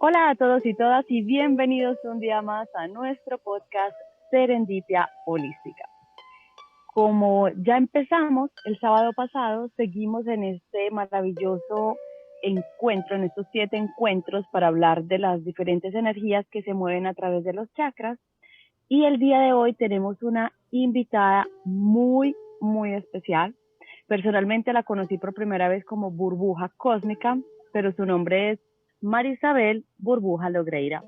Hola a todos y todas y bienvenidos un día más a nuestro podcast Serendipia Holística. Como ya empezamos el sábado pasado, seguimos en este maravilloso encuentro, en estos 7 encuentros para hablar de las diferentes energías que se mueven a través de los chakras. Y el día de hoy tenemos una invitada muy especial. Personalmente la conocí por primera vez como Burbuja Cósmica, pero su nombre es Marisabel Burbuja Logreira.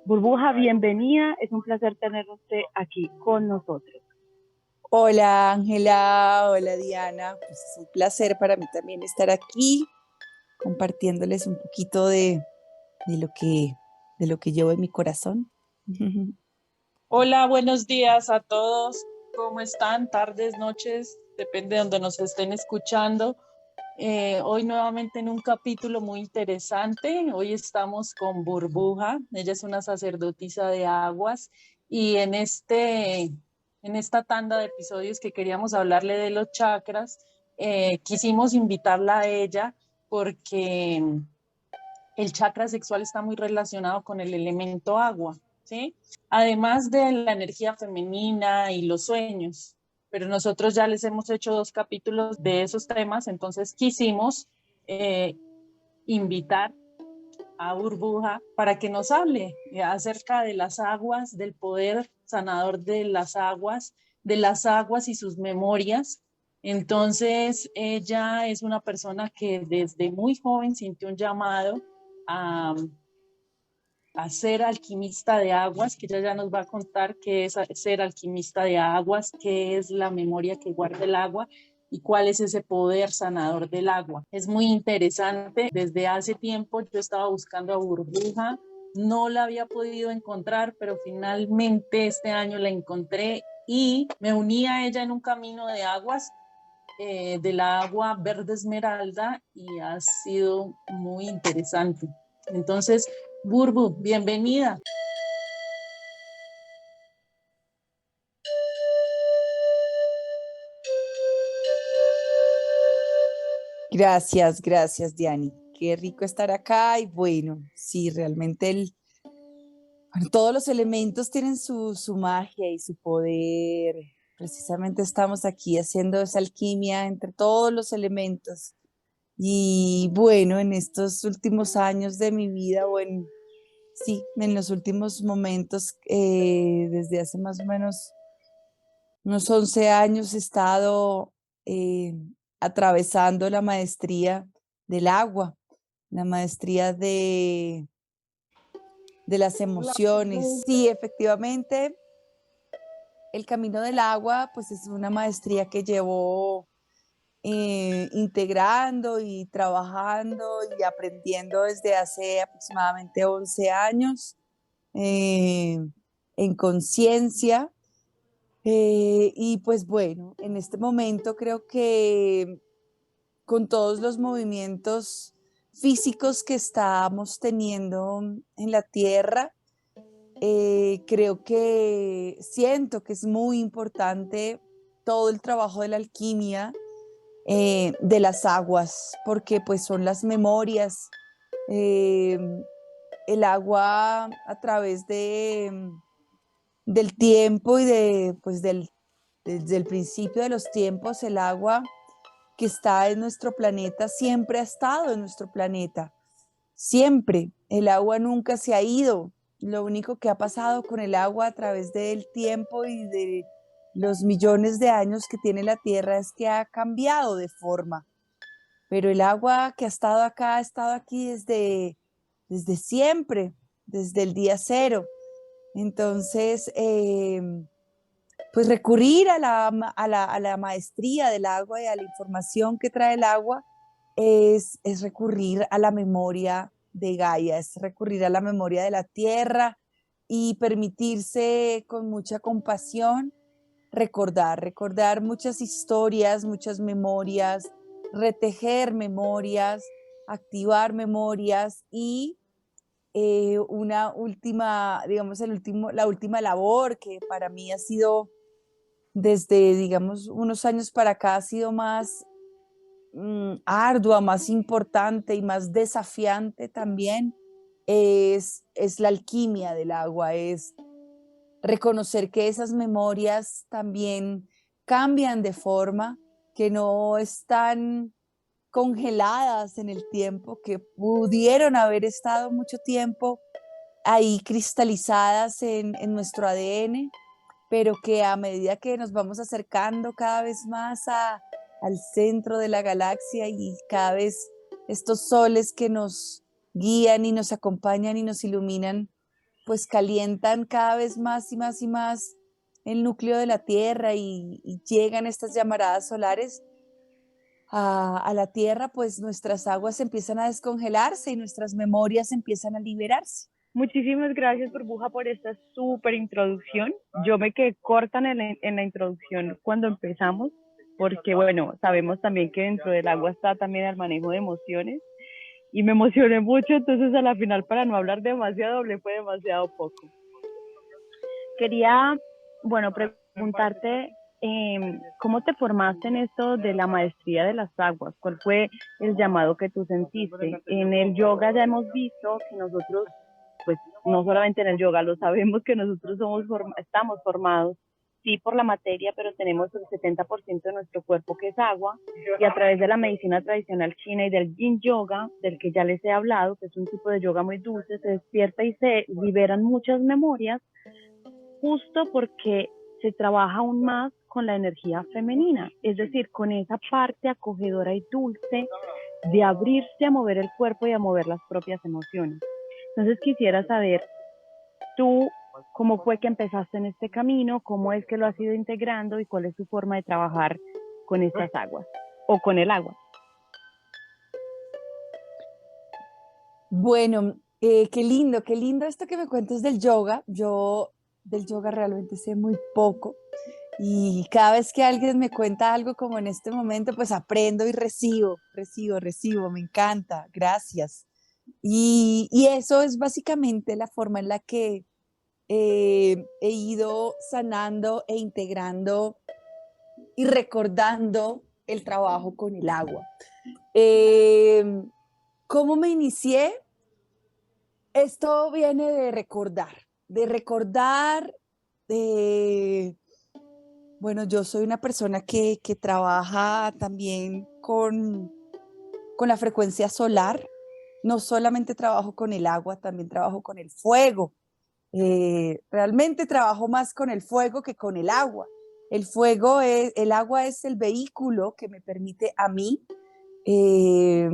Burbuja, bienvenida, es un placer tenerte aquí con nosotros. Hola Ángela, hola Diana, pues es un placer para mí también estar aquí compartiéndoles un poquito de lo que llevo en mi corazón. Hola, buenos días a todos. ¿Cómo están? Tardes, noches, depende de donde nos estén escuchando. Hoy nuevamente en un capítulo muy interesante. Hoy estamos con Burbuja. Ella es una sacerdotisa de aguas y en esta tanda de episodios que queríamos hablarle de los chakras, quisimos invitarla a ella porque el chakra sexual está muy relacionado con el elemento agua, ¿sí? Además de la energía femenina y los sueños. Pero nosotros ya les hemos hecho 2 capítulos de esos temas, entonces quisimos invitar a Burbuja para que nos hable acerca de las aguas, del poder sanador de las aguas y sus memorias. Entonces, ella es una persona que desde muy joven sintió un llamado a, a ser alquimista de aguas, que ella ya nos va a contar qué es ser alquimista de aguas, qué es la memoria que guarda el agua y cuál es ese poder sanador del agua. Es muy interesante. Desde hace tiempo yo estaba buscando a Burbuja, no la había podido encontrar, pero finalmente este año la encontré y me uní a ella en un camino de aguas, de la agua verde esmeralda, y ha sido muy interesante. Entonces, Burbu, bienvenida. Gracias Diani. Qué rico estar acá y bueno, sí, realmente todos los elementos tienen su magia y su poder. Precisamente estamos aquí haciendo esa alquimia entre todos los elementos. Y bueno, en estos últimos años de mi vida, bueno, sí, en los últimos momentos, desde hace más o menos unos 11 años he estado eh, atravesando la maestría del agua, la maestría de las emociones. Sí, efectivamente, el camino del agua, pues es una maestría que llevo integrando y trabajando y aprendiendo desde hace aproximadamente 11 años en conciencia. Y pues bueno, en este momento creo que con todos los movimientos físicos que estamos teniendo en la Tierra, creo que siento que es muy importante todo el trabajo de la alquimia de las aguas, porque pues son las memorias, eh, el agua a través del tiempo y pues desde el principio de los tiempos, el agua que está en nuestro planeta siempre ha estado en nuestro planeta, siempre, el agua nunca se ha ido. Lo único que ha pasado con el agua a través del tiempo y de los millones de años que tiene la Tierra es que ha cambiado de forma. Pero el agua que ha estado aquí desde siempre, desde el día cero. Entonces, pues recurrir a la maestría del agua y a la información que trae el agua es recurrir a la memoria de Gaia, es recurrir a la memoria de la tierra y permitirse con mucha compasión recordar muchas historias, muchas memorias, retejer memorias, activar memorias y una última, digamos, la última labor que para mí ha sido desde, digamos, unos años para acá ha sido más ardua, más importante y más desafiante también, es la alquimia del agua, es reconocer que esas memorias también cambian de forma, que no están congeladas en el tiempo, que pudieron haber estado mucho tiempo ahí cristalizadas en nuestro ADN, pero que a medida que nos vamos acercando cada vez más al centro de la galaxia y cada vez estos soles que nos guían y nos acompañan y nos iluminan, pues calientan cada vez más y más y más el núcleo de la Tierra y llegan estas llamaradas solares a la Tierra, pues nuestras aguas empiezan a descongelarse y nuestras memorias empiezan a liberarse. Muchísimas gracias, Burbuja, por esta súper introducción. Yo me quedé corta en la introducción cuando empezamos, porque bueno, sabemos también que dentro del agua está también el manejo de emociones y me emocioné mucho, entonces a la final para no hablar demasiado, hablé fue demasiado poco. Quería, bueno, preguntarte cómo te formaste en esto de la maestría de las aguas, cuál fue el llamado que tú sentiste. En el yoga ya hemos visto que nosotros, pues no solamente en el yoga, lo sabemos que nosotros estamos formados, sí, por la materia, pero tenemos el 70% de nuestro cuerpo que es agua, y a través de la medicina tradicional china y del yin yoga, del que ya les he hablado, que es un tipo de yoga muy dulce, se despierta y se liberan muchas memorias, justo porque se trabaja aún más con la energía femenina, es decir, con esa parte acogedora y dulce de abrirse a mover el cuerpo y a mover las propias emociones. Entonces quisiera saber, tú, cómo fue que empezaste en este camino, cómo es que lo has ido integrando y cuál es tu forma de trabajar con estas aguas o con el agua. Bueno, qué lindo esto que me cuentes del yoga. Yo del yoga realmente sé muy poco y cada vez que alguien me cuenta algo como en este momento, pues aprendo y recibo, me encanta, gracias. Y eso es básicamente la forma en la que he ido sanando e integrando y recordando el trabajo con el agua. ¿Cómo me inicié? Esto viene de recordar, bueno, yo soy una persona que trabaja también con la frecuencia solar. No solamente trabajo con el agua, también trabajo con el fuego. Realmente trabajo más con el fuego que con el agua. El agua es el vehículo que me permite a mí eh,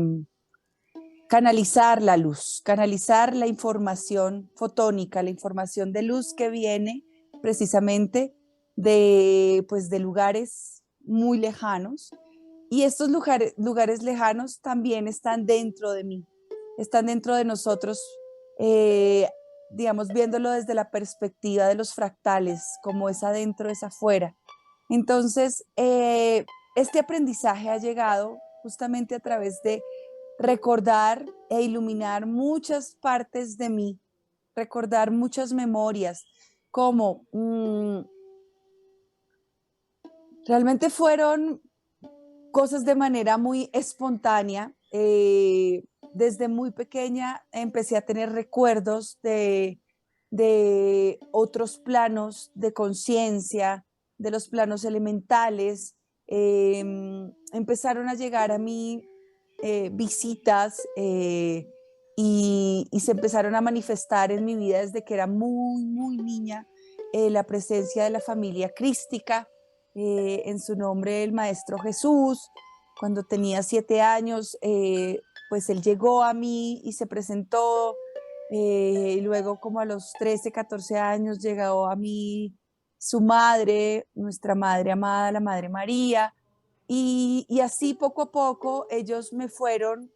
canalizar la luz, canalizar la información fotónica, la información de luz que viene precisamente pues, de lugares muy lejanos. Y estos lugares lejanos también están dentro de mí, están dentro de nosotros, digamos, viéndolo desde la perspectiva de los fractales, como es adentro, es afuera. Entonces, este aprendizaje ha llegado justamente a través de recordar e iluminar muchas partes de mí, recordar muchas memorias, como realmente fueron cosas de manera muy espontánea. Desde muy pequeña empecé a tener recuerdos de otros planos de conciencia, de los planos elementales. Empezaron a llegar a mí visitas y se empezaron a manifestar en mi vida desde que era muy niña, la presencia de la familia crística, en su nombre el Maestro Jesús. Cuando tenía 7 años, pues él llegó a mí y se presentó. Y luego como a los 13, 14 años llegó a mí su madre, nuestra madre amada, la Madre María. Y así poco a poco ellos me fueron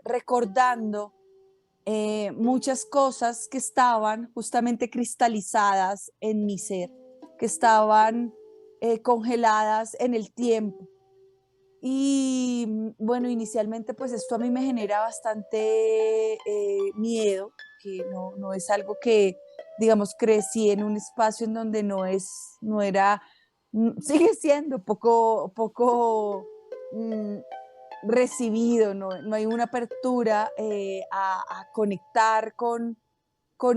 recordando muchas cosas que estaban justamente cristalizadas en mi ser, que estaban congeladas en el tiempo. Y bueno, inicialmente pues esto a mí me genera bastante miedo, que no es algo que, digamos, crecí en un espacio en donde sigue siendo poco recibido, no hay una apertura a conectar con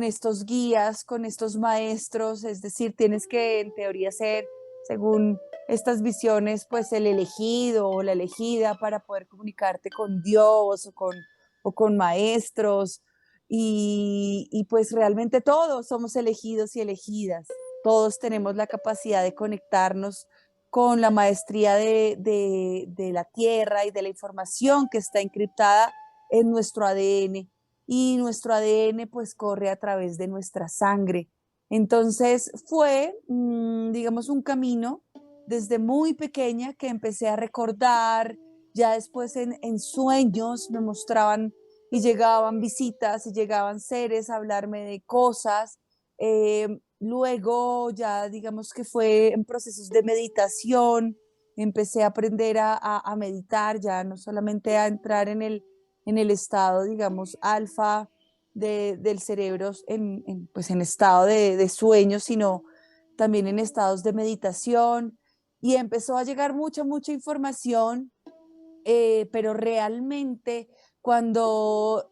estos guías, con estos maestros, es decir, tienes que en teoría ser, según estas visiones, pues el elegido o la elegida para poder comunicarte con Dios o con maestros y pues realmente todos somos elegidos y elegidas, todos tenemos la capacidad de conectarnos con la maestría de la tierra y de la información que está encriptada en nuestro ADN y nuestro ADN pues corre a través de nuestra sangre. Entonces fue, digamos, un camino desde muy pequeña que empecé a recordar, ya después en sueños me mostraban y llegaban visitas y llegaban seres a hablarme de cosas. Luego ya digamos que fue en procesos de meditación, empecé a aprender a meditar, ya no solamente a entrar en el estado, digamos, alfa del cerebro, pues en estado de sueño, sino también en estados de meditación. Y empezó a llegar mucha información, pero realmente cuando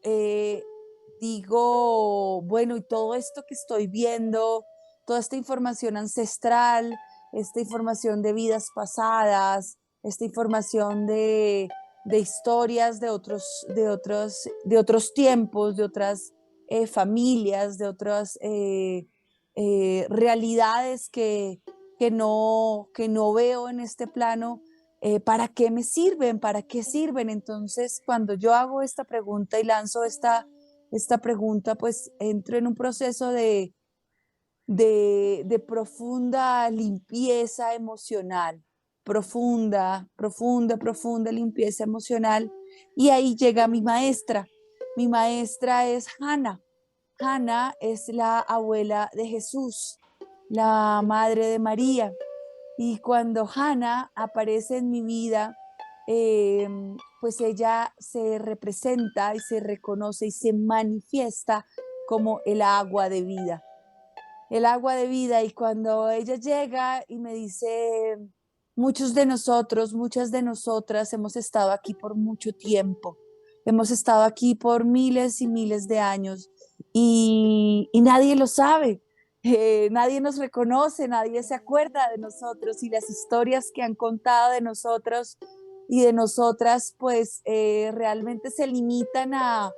digo, bueno, y todo esto que estoy viendo, toda esta información ancestral, esta información de vidas pasadas, esta información de historias de otros tiempos, de otras familias, de otras realidades que no veo en este plano. ¿Para qué me sirven? ¿Para qué sirven? Entonces, cuando yo hago esta pregunta y lanzo esta pregunta, pues entro en un proceso de profunda limpieza emocional, profunda limpieza emocional. Y ahí llega mi maestra. Mi maestra es Hannah. Hannah es la abuela de Jesús, la madre de María. Y cuando Hannah aparece en mi vida, pues ella se representa y se reconoce y se manifiesta como el agua de vida. El agua de vida. Y cuando ella llega y me dice, muchos de nosotros, muchas de nosotras hemos estado aquí por mucho tiempo. Hemos estado aquí por miles y miles de años y nadie lo sabe. Nadie nos reconoce, nadie se acuerda de nosotros y las historias que han contado de nosotros y de nosotras, pues realmente se limitan a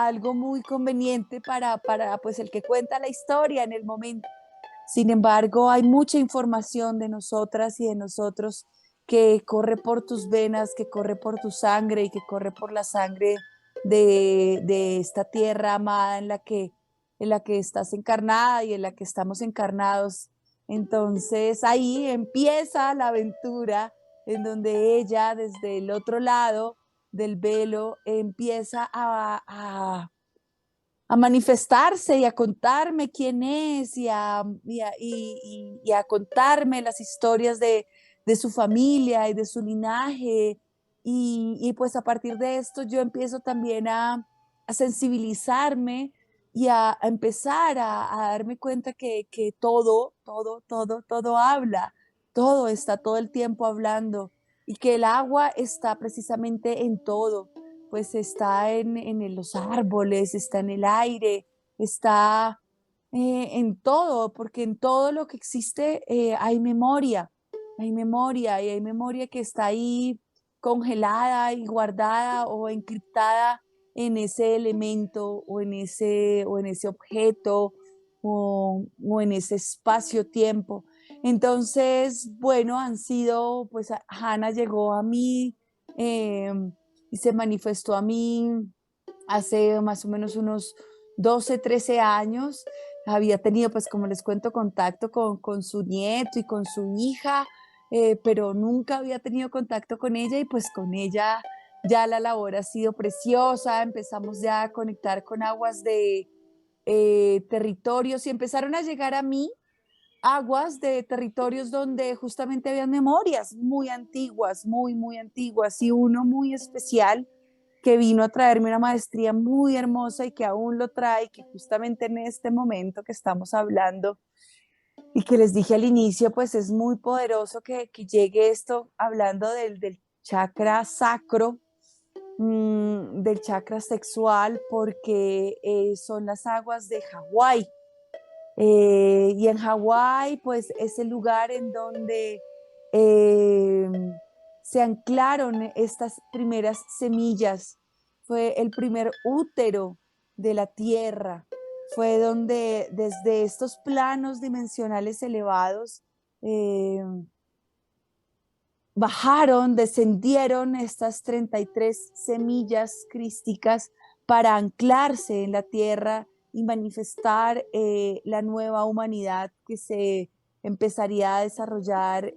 algo muy conveniente para pues el que cuenta la historia en el momento. Sin embargo, hay mucha información de nosotras y de nosotros que corre por tus venas, que corre por tu sangre y que corre por la sangre de esta tierra amada en la que estás encarnada y en la que estamos encarnados. Entonces ahí empieza la aventura en donde ella desde el otro lado del velo empieza a manifestarse y a contarme quién es y a contarme las historias de su familia y de su linaje. Y pues a partir de esto yo empiezo también a sensibilizarme y a empezar a darme cuenta que todo habla, todo está todo el tiempo hablando y que el agua está precisamente en todo, pues está en los árboles, está en el aire, está en todo, porque en todo lo que existe hay memoria y hay memoria que está ahí congelada y guardada o encriptada en ese elemento o en ese objeto o en ese espacio-tiempo. Entonces, bueno, han sido, pues Hannah llegó a mí y se manifestó a mí hace más o menos unos 12, 13 años. Había tenido, pues como les cuento, contacto con su nieto y con su hija, pero nunca había tenido contacto con ella y pues con ella ya la labor ha sido preciosa. Empezamos ya a conectar con aguas de territorios y empezaron a llegar a mí aguas de territorios donde justamente habían memorias muy antiguas, muy antiguas, y uno muy especial que vino a traerme una maestría muy hermosa y que aún lo trae, que justamente en este momento que estamos hablando y que les dije al inicio, pues es muy poderoso que llegue esto hablando del chakra sacro, del chakra sexual, porque son las aguas de Hawái. Y en Hawái, pues es el lugar en donde eh, se anclaron estas primeras semillas. Fue el primer útero de la tierra. Fue donde desde estos planos dimensionales elevados bajaron, descendieron estas 33 semillas crísticas para anclarse en la tierra y manifestar la nueva humanidad que se empezaría a desarrollar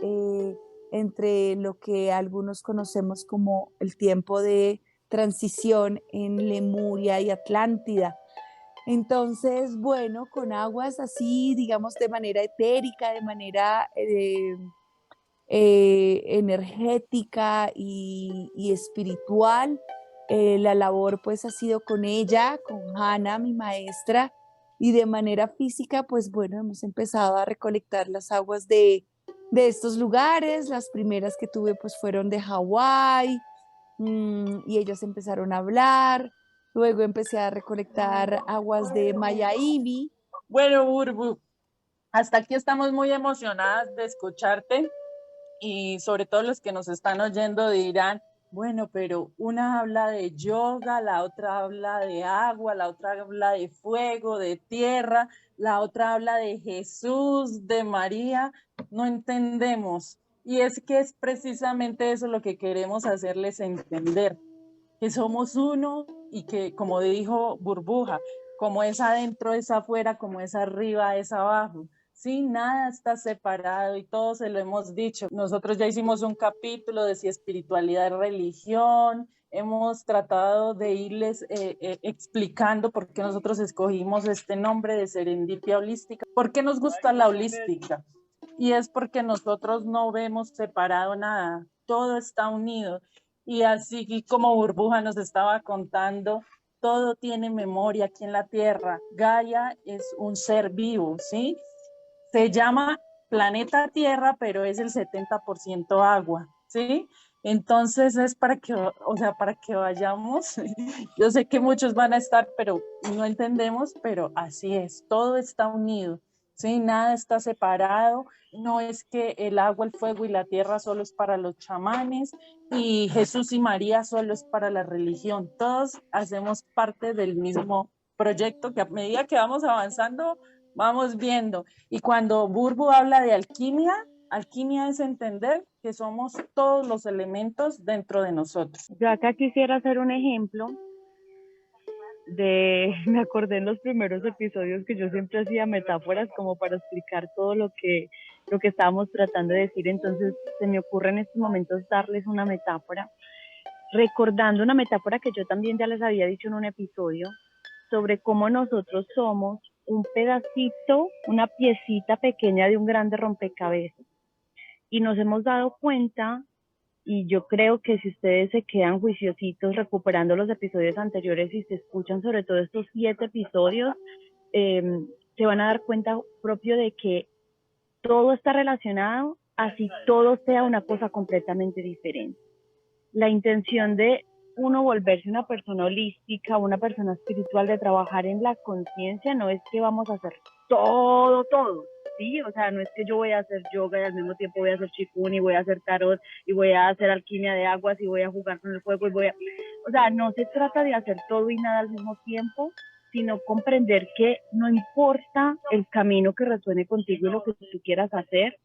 entre lo que algunos conocemos como el tiempo de transición en Lemuria y Atlántida. Entonces, bueno, con aguas así, digamos, de manera etérica, de manera energética y espiritual. La labor pues ha sido con ella, con Hannah, mi maestra, y de manera física pues bueno, hemos empezado a recolectar las aguas de estos lugares. Las primeras que tuve pues fueron de Hawái, y ellas empezaron a hablar. Luego empecé a recolectar aguas de Mayaimi. Bueno, Burbu, hasta aquí estamos muy emocionadas de escucharte y sobre todo los que nos están oyendo dirán, bueno, pero una habla de yoga, la otra habla de agua, la otra habla de fuego, de tierra, la otra habla de Jesús, de María, no entendemos. Y es que es precisamente eso lo que queremos hacerles entender, que somos uno y que, como dijo Burbuja, como es adentro es afuera, como es arriba es abajo. Sí, nada está separado y todos se lo hemos dicho. Nosotros ya hicimos un capítulo de si espiritualidad es religión, hemos tratado de irles explicando por qué nosotros escogimos este nombre de Serendipia Holística, por qué nos gusta la holística. Y es porque nosotros no vemos separado nada, todo está unido. Y así como Burbuja nos estaba contando, todo tiene memoria aquí en la Tierra. Gaia es un ser vivo, ¿sí? Se llama planeta Tierra, pero es el 70% agua, ¿sí? Entonces es para que, o sea, para que vayamos. Yo sé que muchos van a estar, pero no entendemos, pero así es, todo está unido, ¿sí? Nada está separado. No es que el agua, el fuego y la tierra solo es para los chamanes y Jesús y María solo es para la religión. Todos hacemos parte del mismo proyecto que a medida que vamos avanzando, vamos viendo. Y cuando Burbu habla de alquimia, alquimia es entender que somos todos los elementos dentro de nosotros. Yo acá quisiera hacer un ejemplo me acordé en los primeros episodios que yo siempre hacía metáforas como para explicar todo lo que estábamos tratando de decir. Entonces se me ocurre en estos momentos darles una metáfora, recordando una metáfora que yo también ya les había dicho en un episodio, sobre cómo nosotros somos un pedacito, una piecita pequeña de un grande rompecabezas. Y nos hemos dado cuenta, y yo creo que si ustedes se quedan juiciositos recuperando los episodios anteriores y se escuchan sobre todo estos 7 episodios, se van a dar cuenta propio de que todo está relacionado, así todo sea una cosa completamente diferente. La intención de uno volverse una persona holística, una persona espiritual, de trabajar en la conciencia, no es que vamos a hacer todo, ¿sí? O sea, no es que yo voy a hacer yoga y al mismo tiempo voy a hacer chikun y voy a hacer tarot y voy a hacer alquimia de aguas y voy a jugar con el fuego y o sea, no se trata de hacer todo y nada al mismo tiempo, sino comprender que no importa el camino que resuene contigo y lo que tú quieras hacer.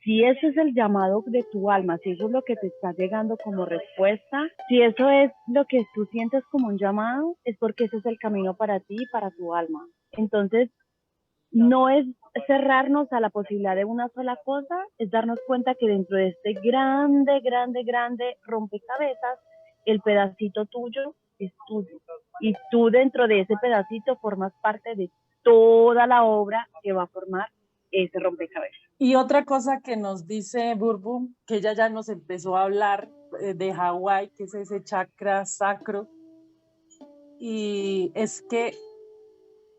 Si ese es el llamado de tu alma, si eso es lo que te está llegando como respuesta, si eso es lo que tú sientes como un llamado, es porque ese es el camino para ti y para tu alma. Entonces, no es cerrarnos a la posibilidad de una sola cosa, es darnos cuenta que dentro de este grande, grande, grande rompecabezas, el pedacito tuyo es tuyo. Y tú dentro de ese pedacito formas parte de toda la obra que va a formar ese rompecabezas. Y otra cosa que nos dice Burbu, que ella ya nos empezó a hablar de Hawái, que es ese chakra sacro, y es que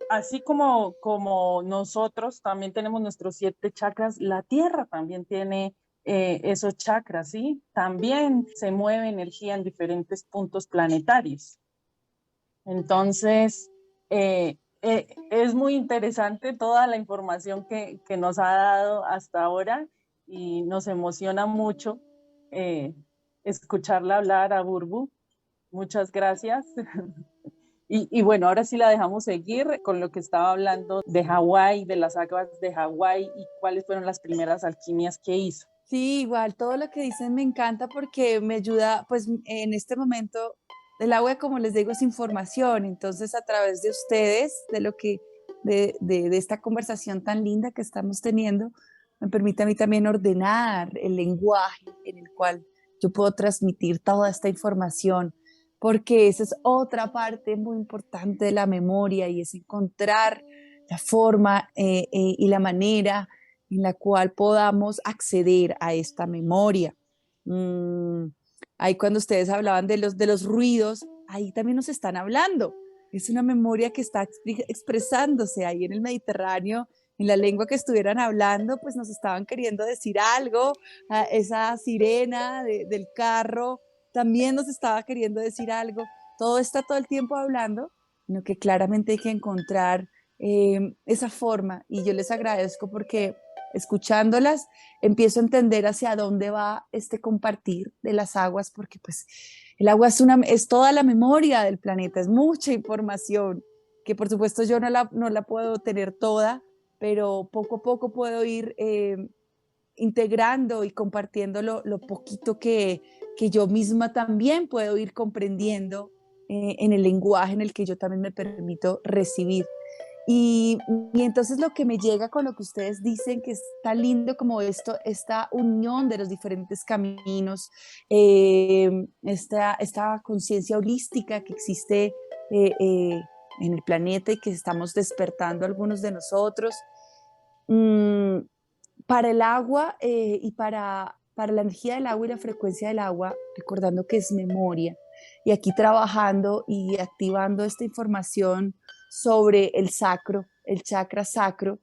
así como nosotros también tenemos nuestros 7 chakras, la tierra también tiene esos chakras, ¿sí? También se mueve energía en diferentes puntos planetarios. Entonces, es muy interesante toda la información que nos ha dado hasta ahora y nos emociona mucho escucharla hablar a Burbu. Muchas gracias. Y bueno, ahora sí la dejamos seguir con lo que estaba hablando de Hawái, de las aguas de Hawái y cuáles fueron las primeras alquimias que hizo. Sí, igual todo lo que dicen me encanta porque me ayuda, pues en este momento el agua, como les digo, es información, entonces a través de ustedes, de lo que, de esta conversación tan linda que estamos teniendo, me permite a mí también ordenar el lenguaje en el cual yo puedo transmitir toda esta información, porque esa es otra parte muy importante de la memoria y es encontrar la forma y la manera en la cual podamos acceder a esta memoria. Ahí cuando ustedes hablaban de los ruidos, ahí también nos están hablando. Es una memoria que está expresándose ahí en el Mediterráneo, en la lengua que estuvieran hablando, pues nos estaban queriendo decir algo. Esa sirena del carro también nos estaba queriendo decir algo. Todo está todo el tiempo hablando, sino que claramente hay que encontrar esa forma. Y yo les agradezco porque escuchándolas, empiezo a entender hacia dónde va este compartir de las aguas, porque pues el agua es toda la memoria del planeta, es mucha información, que por supuesto yo no la puedo tener toda, pero poco a poco puedo ir integrando y compartiendo lo poquito que yo misma también puedo ir comprendiendo en el lenguaje en el que yo también me permito recibir. Y entonces lo que me llega con lo que ustedes dicen, que es tan lindo como esto, esta unión de los diferentes caminos, esta conciencia holística que existe en el planeta y que estamos despertando algunos de nosotros. Para el agua y para la energía del agua y la frecuencia del agua, recordando que es memoria, y aquí trabajando y activando esta información sobre el sacro, el chakra sacro,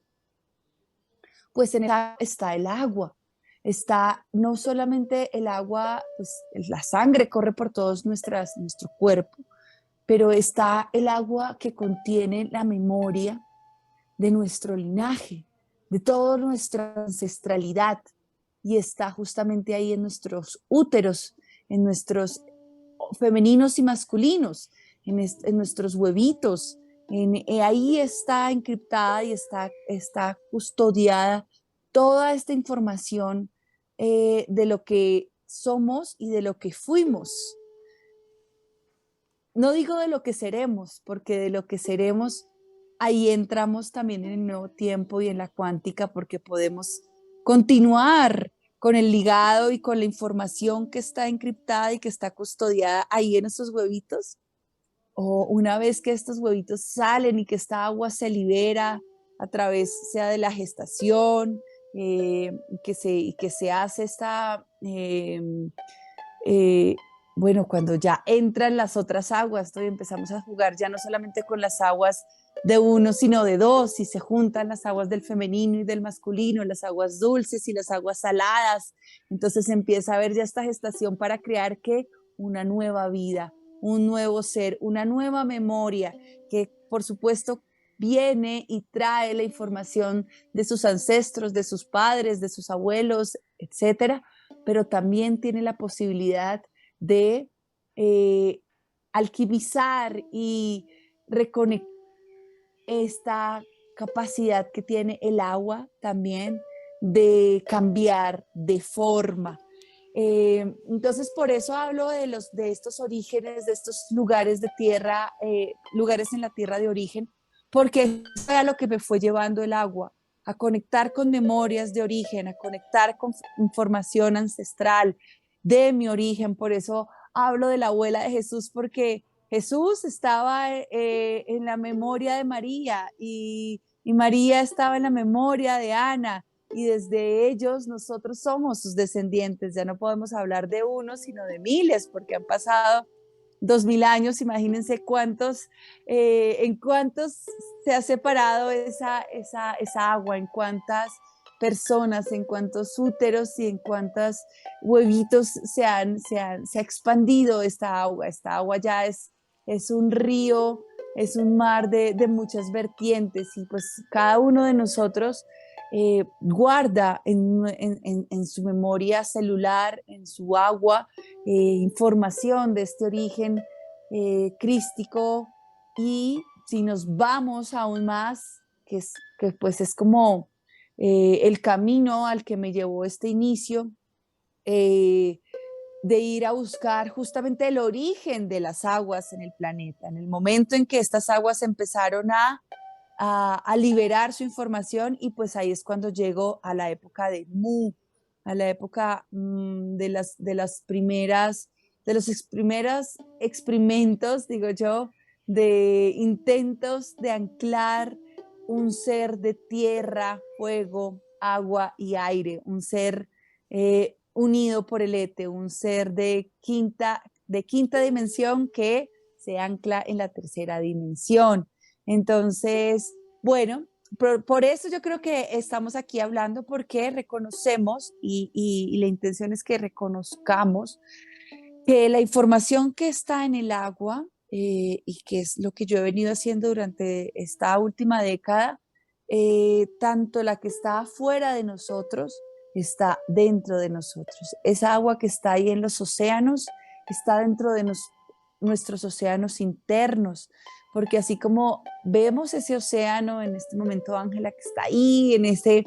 pues en el está el agua. Está no solamente el agua, pues la sangre corre por todos nuestro cuerpo, pero está el agua que contiene la memoria de nuestro linaje, de toda nuestra ancestralidad, y está justamente ahí en nuestros úteros, en nuestros femeninos y masculinos, en nuestros huevitos. Ahí está encriptada y está custodiada toda esta información de lo que somos y de lo que fuimos. No digo de lo que seremos, porque de lo que seremos, ahí entramos también en el nuevo tiempo y en la cuántica, porque podemos continuar con el ligado y con la información que está encriptada y que está custodiada ahí en esos huevitos. O una vez que estos huevitos salen y que esta agua se libera a través, sea de la gestación, que se hace esta... bueno, cuando ya entran las otras aguas, y empezamos a jugar ya no solamente con las aguas de uno, sino de dos, y se juntan las aguas del femenino y del masculino, las aguas dulces y las aguas saladas. Entonces empieza a haber ya esta gestación para crear ¿qué? Una nueva vida, un nuevo ser, una nueva memoria, que por supuesto viene y trae la información de sus ancestros, de sus padres, de sus abuelos, etcétera, pero también tiene la posibilidad de alquimizar y reconectar esta capacidad que tiene el agua también de cambiar de forma. Entonces, por eso hablo de estos orígenes, de estos lugares de tierra, lugares en la tierra de origen, porque eso era lo que me fue llevando el agua, a conectar con memorias de origen, a conectar con información ancestral de mi origen. Por eso hablo de la abuela de Jesús, porque Jesús estaba en la memoria de María y María estaba en la memoria de Ana, y desde ellos nosotros somos sus descendientes. Ya no podemos hablar de uno, sino de miles, porque han pasado 2000 años. Imagínense en cuántos se ha separado esa agua, en cuántas personas, en cuántos úteros y en cuántos huevitos se ha expandido esta agua. Esta agua ya es un río, es un mar de muchas vertientes y pues cada uno de nosotros guarda en su memoria celular, en su agua, información de este origen crístico. Y si nos vamos aún más, que pues es como el camino al que me llevó este inicio, eh, de ir a buscar justamente el origen de las aguas en el planeta. En el momento en que estas aguas empezaron a liberar su información, y pues ahí es cuando llego a la época de Mu, a la época de las primeras, de los primeros experimentos, digo yo, de intentos de anclar un ser de tierra, fuego, agua y aire, un ser unido por el éter, un ser de quinta dimensión que se ancla en la tercera dimensión. Entonces, bueno, por eso yo creo que estamos aquí hablando, porque reconocemos y la intención es que reconozcamos que la información que está en el agua, y que es lo que yo he venido haciendo durante esta última década, tanto la que está afuera de nosotros, está dentro de nosotros. Esa agua que está ahí en los océanos está dentro de nuestros océanos internos, porque así como vemos ese océano en este momento, Ángela, que está ahí en ese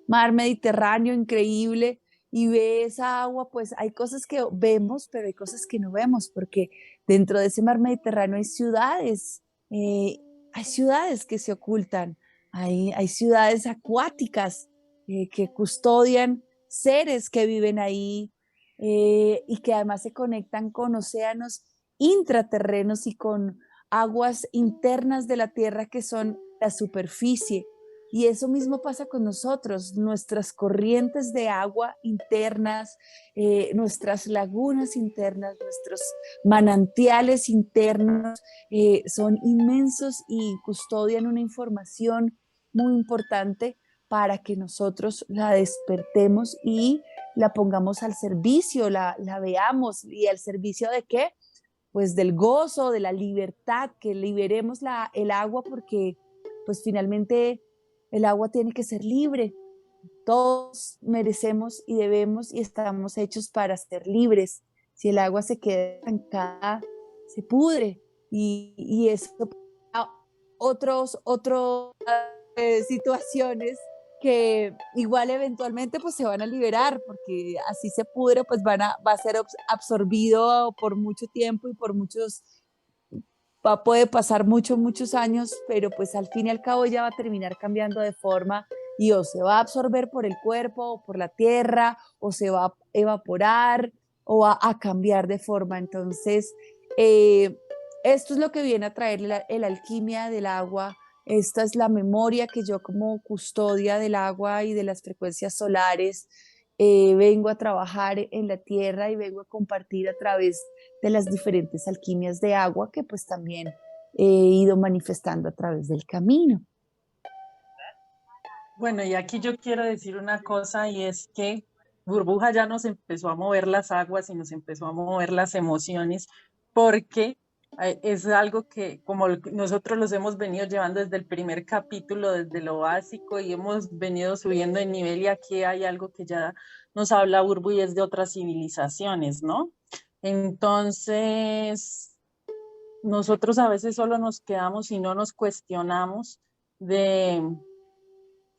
mar Mediterráneo increíble, y ve esa agua, pues hay cosas que vemos, pero hay cosas que no vemos, porque dentro de ese mar Mediterráneo hay ciudades que se ocultan, hay ciudades acuáticas que custodian seres que viven ahí, y que además se conectan con océanos intraterrenos y con aguas internas de la tierra que son la superficie. Y eso mismo pasa con nosotros, nuestras corrientes de agua internas, nuestras lagunas internas, nuestros manantiales internos, son inmensos y custodian una información muy importante para que nosotros la despertemos y la pongamos al servicio, la veamos. ¿Y al servicio de qué? Pues del gozo, de la libertad, que liberemos el agua, porque pues finalmente el agua tiene que ser libre. Todos merecemos y debemos y estamos hechos para ser libres. Si el agua se queda estancada, se pudre, y eso otras situaciones que igual eventualmente pues se van a liberar, porque así se pudre, pues va a ser absorbido por mucho tiempo y puede pasar muchos años, pero pues al fin y al cabo ya va a terminar cambiando de forma, y o se va a absorber por el cuerpo o por la tierra, o se va a evaporar o va a cambiar de forma. Entonces, esto es lo que viene a traer la alquimia del agua. Esta es la memoria que yo, como custodia del agua y de las frecuencias solares, vengo a trabajar en la tierra y vengo a compartir a través de las diferentes alquimias de agua que pues también he ido manifestando a través del camino. Bueno, y aquí yo quiero decir una cosa, y es que Burbuja ya nos empezó a mover las aguas y nos empezó a mover las emociones, porque es algo que como nosotros los hemos venido llevando desde el primer capítulo, desde lo básico, y hemos venido subiendo de nivel, y aquí hay algo que ya nos habla Burbu, y es de otras civilizaciones, ¿no? Entonces, nosotros a veces solo nos quedamos y no nos cuestionamos de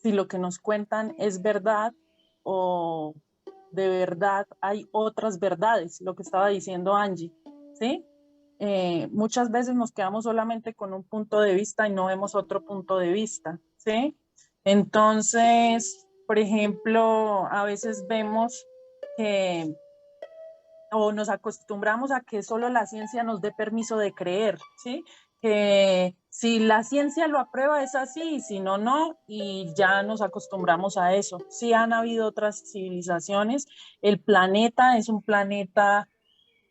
si lo que nos cuentan es verdad, o de verdad hay otras verdades, lo que estaba diciendo Angie, ¿sí? Muchas veces nos quedamos solamente con un punto de vista y no vemos otro punto de vista, ¿sí? Entonces, por ejemplo, a veces vemos que, o nos acostumbramos a que solo la ciencia nos dé permiso de creer, ¿sí? Que si la ciencia lo aprueba es así, y si no, no, y ya nos acostumbramos a eso. Sí han habido otras civilizaciones, el planeta es un planeta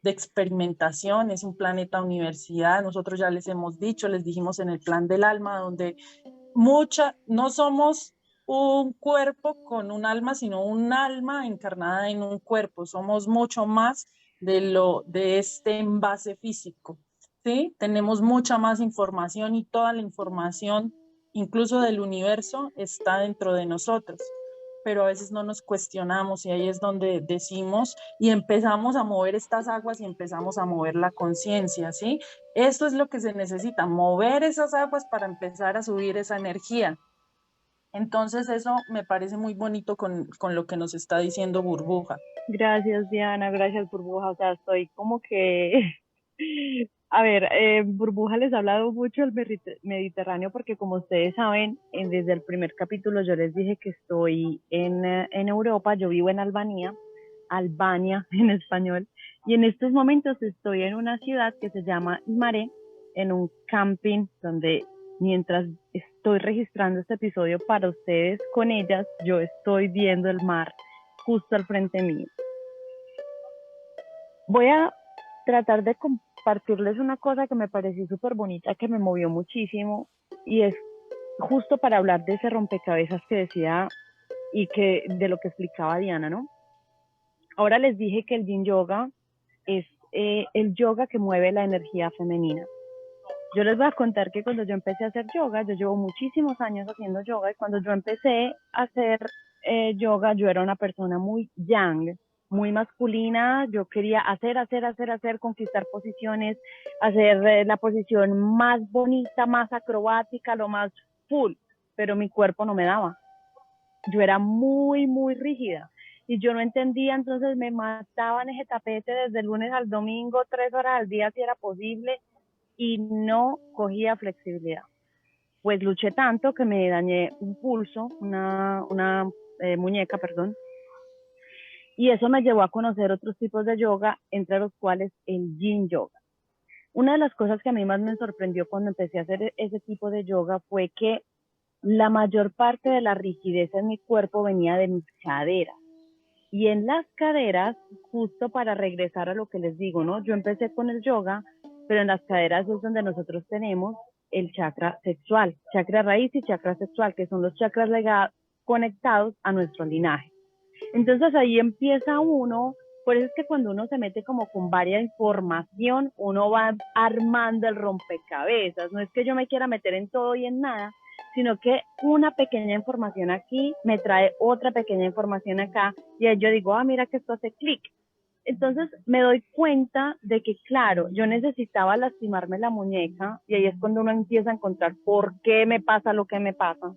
de experimentación, es un planeta universidad, nosotros ya les hemos dicho, les dijimos en el plan del alma, donde no somos un cuerpo con un alma, sino un alma encarnada en un cuerpo. Somos mucho más de este envase físico, ¿sí? Tenemos mucha más información y toda la información, incluso del universo, está dentro de nosotros. Pero a veces no nos cuestionamos y ahí es donde decimos y empezamos a mover estas aguas y empezamos a mover la conciencia, ¿sí? Esto es lo que se necesita, mover esas aguas para empezar a subir esa energía. Entonces eso me parece muy bonito con lo que nos está diciendo Burbuja. Gracias, Diana, gracias, Burbuja. O sea, estoy como que, a ver, Burbuja les ha hablado mucho del Mediterráneo porque como ustedes saben, desde el primer capítulo yo les dije que estoy en Europa, yo vivo en Albania, Albania en español, y en estos momentos estoy en una ciudad que se llama Imare, en un camping donde mientras estoy registrando este episodio para ustedes con ellas, yo estoy viendo el mar justo al frente mío. Voy a tratar de compartirles una cosa que me pareció súper bonita, que me movió muchísimo, y es justo para hablar de ese rompecabezas que decía y que de lo que explicaba Diana, ¿no? Ahora les dije que el Yin Yoga es el yoga que mueve la energía femenina. Yo les voy a contar que cuando yo empecé a hacer yoga, yo llevo muchísimos años haciendo yoga, y cuando yo empecé a hacer yoga, yo era una persona muy yang, muy masculina. Yo quería hacer, conquistar posiciones, hacer la posición más bonita, más acrobática, lo más full, pero mi cuerpo no me daba. Yo era muy, muy rígida y yo no entendía, entonces me mataban ese tapete desde el lunes al domingo, 3 horas al día si era posible, y no cogía flexibilidad. Pues luché tanto que me dañé un pulso, una muñeca, perdón, y eso me llevó a conocer otros tipos de yoga, entre los cuales el Yin Yoga. Una de las cosas que a mí más me sorprendió cuando empecé a hacer ese tipo de yoga fue que la mayor parte de la rigidez en mi cuerpo venía de mis caderas. Y en las caderas, justo para regresar a lo que les digo, ¿no? Yo empecé con el yoga, pero en las caderas es donde nosotros tenemos el chakra sexual, chakra raíz y chakra sexual, que son los chakras conectados a nuestro linaje. Entonces ahí empieza uno, por eso es que cuando uno se mete como con varias información, uno va armando el rompecabezas. No es que yo me quiera meter en todo y en nada, sino que una pequeña información aquí me trae otra pequeña información acá, y ahí yo digo, mira que esto hace clic. Entonces me doy cuenta de que, claro, yo necesitaba lastimarme la muñeca, y ahí es cuando uno empieza a encontrar por qué me pasa lo que me pasa,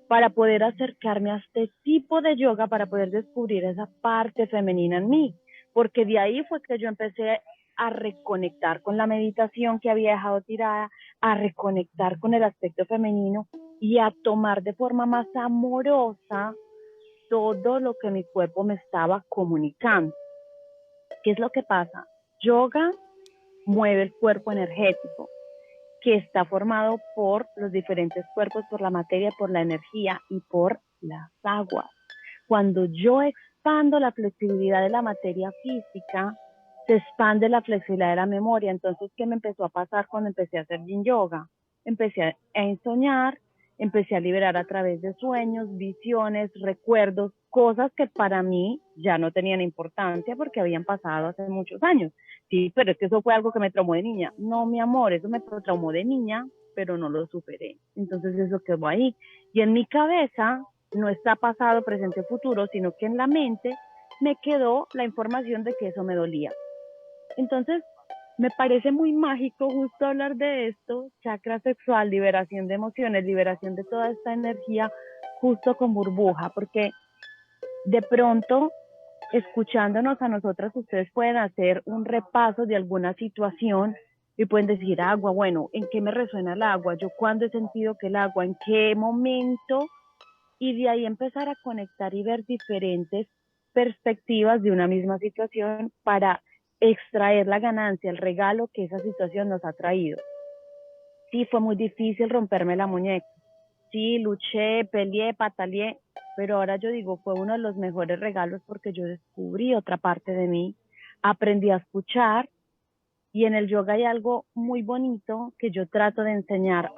para poder acercarme a este tipo de yoga, para poder descubrir esa parte femenina en mí, porque de ahí fue que yo empecé a reconectar con la meditación que había dejado tirada, a reconectar con el aspecto femenino y a tomar de forma más amorosa todo lo que mi cuerpo me estaba comunicando. ¿Qué es lo que pasa? Yoga mueve el cuerpo energético, que está formado por los diferentes cuerpos, por la materia, por la energía y por las aguas. Cuando yo expando la flexibilidad de la materia física, se expande la flexibilidad de la memoria. Entonces, ¿qué me empezó a pasar cuando empecé a hacer Yin Yoga? Empecé a ensoñar, empecé a liberar a través de sueños, visiones, recuerdos, cosas que para mí ya no tenían importancia porque habían pasado hace muchos años. Sí, pero es que eso fue algo que me traumó de niña. No, mi amor, eso me traumó de niña, pero no lo superé. Entonces eso quedó ahí. Y en mi cabeza no está pasado, presente, futuro, sino que en la mente me quedó la información de que eso me dolía. Entonces, me parece muy mágico justo hablar de esto, chakra sexual, liberación de emociones, liberación de toda esta energía, justo con Burbuja, porque de pronto, escuchándonos a nosotras, ustedes pueden hacer un repaso de alguna situación y pueden decir, agua, bueno, ¿en qué me resuena el agua? ¿Yo cuándo he sentido que el agua? ¿En qué momento? Y de ahí empezar a conectar y ver diferentes perspectivas de una misma situación para extraer la ganancia, el regalo que esa situación nos ha traído. Sí, fue muy difícil romperme la muñeca. Sí, luché, peleé, pataleé, pero ahora yo digo, fue uno de los mejores regalos porque yo descubrí otra parte de mí, aprendí a escuchar, y en el yoga hay algo muy bonito que yo trato de enseñar,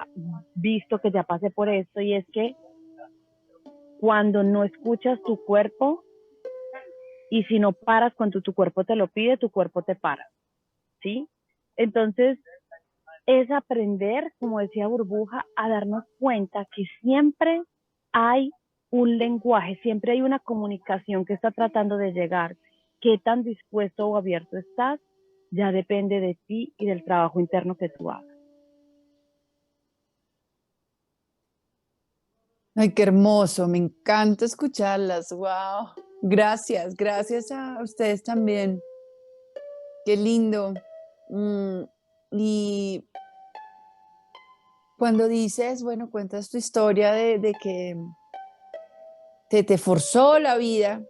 visto que ya pasé por esto, y es que cuando no escuchas tu cuerpo y si no paras cuando tu cuerpo te lo pide, tu cuerpo te para, ¿sí? Entonces, es aprender, como decía Burbuja, a darnos cuenta que siempre hay un lenguaje, siempre hay una comunicación que está tratando de llegar. Qué tan dispuesto o abierto estás, ya depende de ti y del trabajo interno que tú hagas. Ay, qué hermoso, me encanta escucharlas, wow. Gracias, gracias a ustedes también. Qué lindo. Y cuando dices, bueno, cuentas tu historia de que te forzó la vida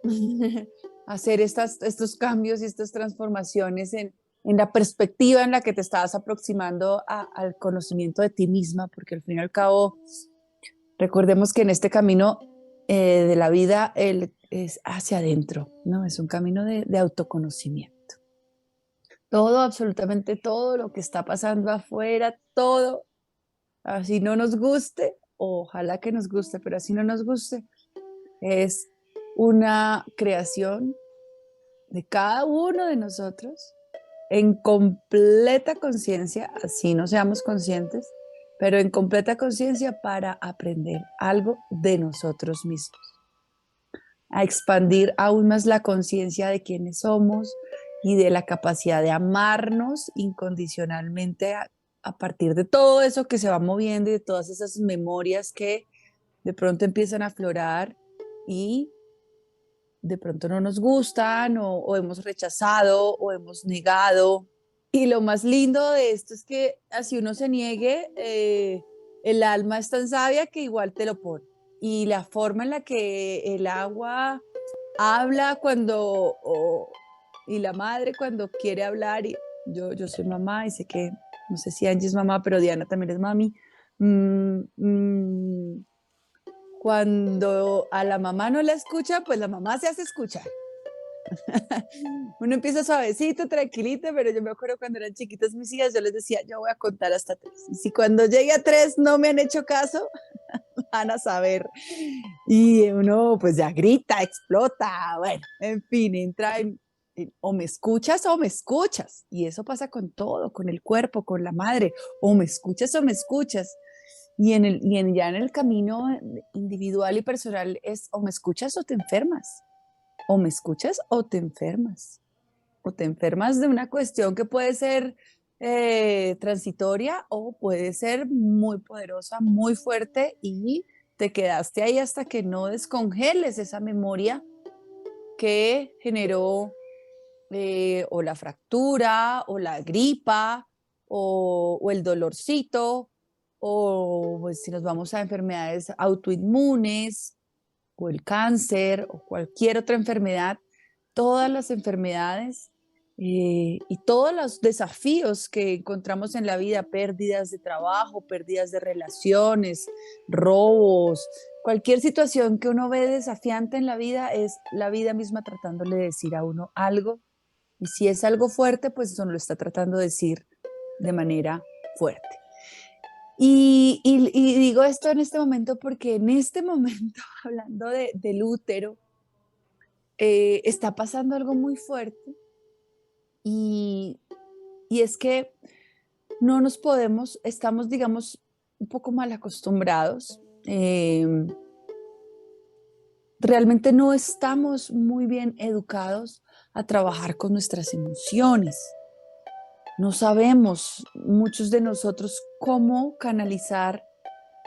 a hacer estos cambios y estas transformaciones en la perspectiva en la que te estabas aproximando al conocimiento de ti misma, porque al fin y al cabo, recordemos que en este camino de la vida es hacia adentro, ¿no? Es un camino de autoconocimiento. Todo, absolutamente todo lo que está pasando afuera, todo, así no nos guste, ojalá que nos guste, pero así no nos guste, es una creación de cada uno de nosotros en completa conciencia, así no seamos conscientes, pero en completa conciencia para aprender algo de nosotros mismos, a expandir aún más la conciencia de quiénes somos y de la capacidad de amarnos incondicionalmente a partir de todo eso que se va moviendo y de todas esas memorias que de pronto empiezan a aflorar y de pronto no nos gustan o hemos rechazado o hemos negado. Y lo más lindo de esto es que así uno se niegue, el alma es tan sabia que igual te lo pone. Y la forma en la que el agua habla y la madre cuando quiere hablar, y yo soy mamá y sé que, no sé si Angie es mamá, pero Diana también es mami. mm, mm, Cuando a la mamá no la escucha, pues la mamá se hace escuchar. Uno empieza suavecito, tranquilito, pero yo me acuerdo cuando eran chiquitas mis hijas, yo les decía, yo voy a contar hasta 3. Y si cuando llegue a 3 no me han hecho caso, van a saber. Y uno pues ya grita, explota, bueno, en fin, entra o me escuchas o me escuchas. Y eso pasa con todo, con el cuerpo, con la madre, o me escuchas o me escuchas. Ya en el camino individual y personal es o me escuchas o te enfermas, o me escuchas o te enfermas, o te enfermas de una cuestión que puede ser transitoria o puede ser muy poderosa, muy fuerte y te quedaste ahí hasta que no descongeles esa memoria que generó o la fractura o la gripa o el dolorcito o pues, si nos vamos a enfermedades autoinmunes o el cáncer o cualquier otra enfermedad, todas las enfermedades y todos los desafíos que encontramos en la vida, pérdidas de trabajo, pérdidas de relaciones, robos, cualquier situación que uno ve desafiante en la vida es la vida misma tratándole de decir a uno algo. Y si es algo fuerte, pues eso no lo está tratando de decir de manera fuerte. Y digo esto en este momento porque en este momento, hablando del útero, está pasando algo muy fuerte y, y es que no nos podemos, estamos, digamos, un poco mal acostumbrados. Realmente no estamos muy bien educados a trabajar con nuestras emociones. No sabemos, muchos de nosotros, cómo canalizar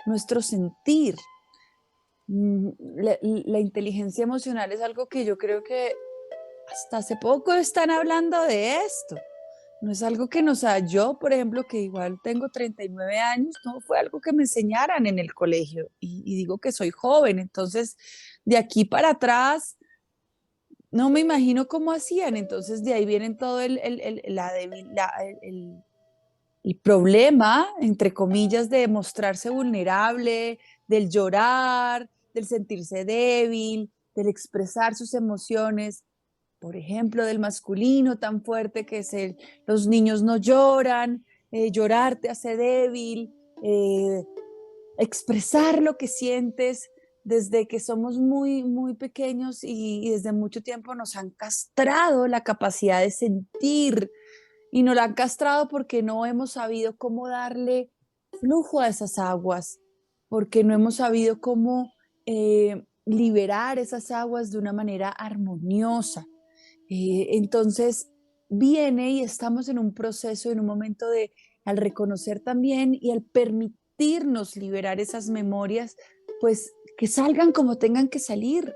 nuestro sentir. La inteligencia emocional es algo que yo creo que hasta hace poco están hablando de esto. No es algo que yo, por ejemplo, que igual tengo 39 años, no fue algo que me enseñaran en el colegio. Y digo que soy joven, entonces de aquí para atrás no me imagino cómo hacían. Entonces de ahí vienen todo el problema, entre comillas, de mostrarse vulnerable, del llorar, del sentirse débil, del expresar sus emociones, por ejemplo, del masculino tan fuerte que es los niños no lloran, llorar te hace débil, expresar lo que sientes desde que somos muy, muy pequeños y desde mucho tiempo nos han castrado la capacidad de sentir y nos la han castrado porque no hemos sabido cómo darle flujo a esas aguas, porque no hemos sabido cómo liberar esas aguas de una manera armoniosa. Entonces viene y estamos en un proceso, en un momento de, al reconocer también y al permitirnos liberar esas memorias, pues que salgan como tengan que salir,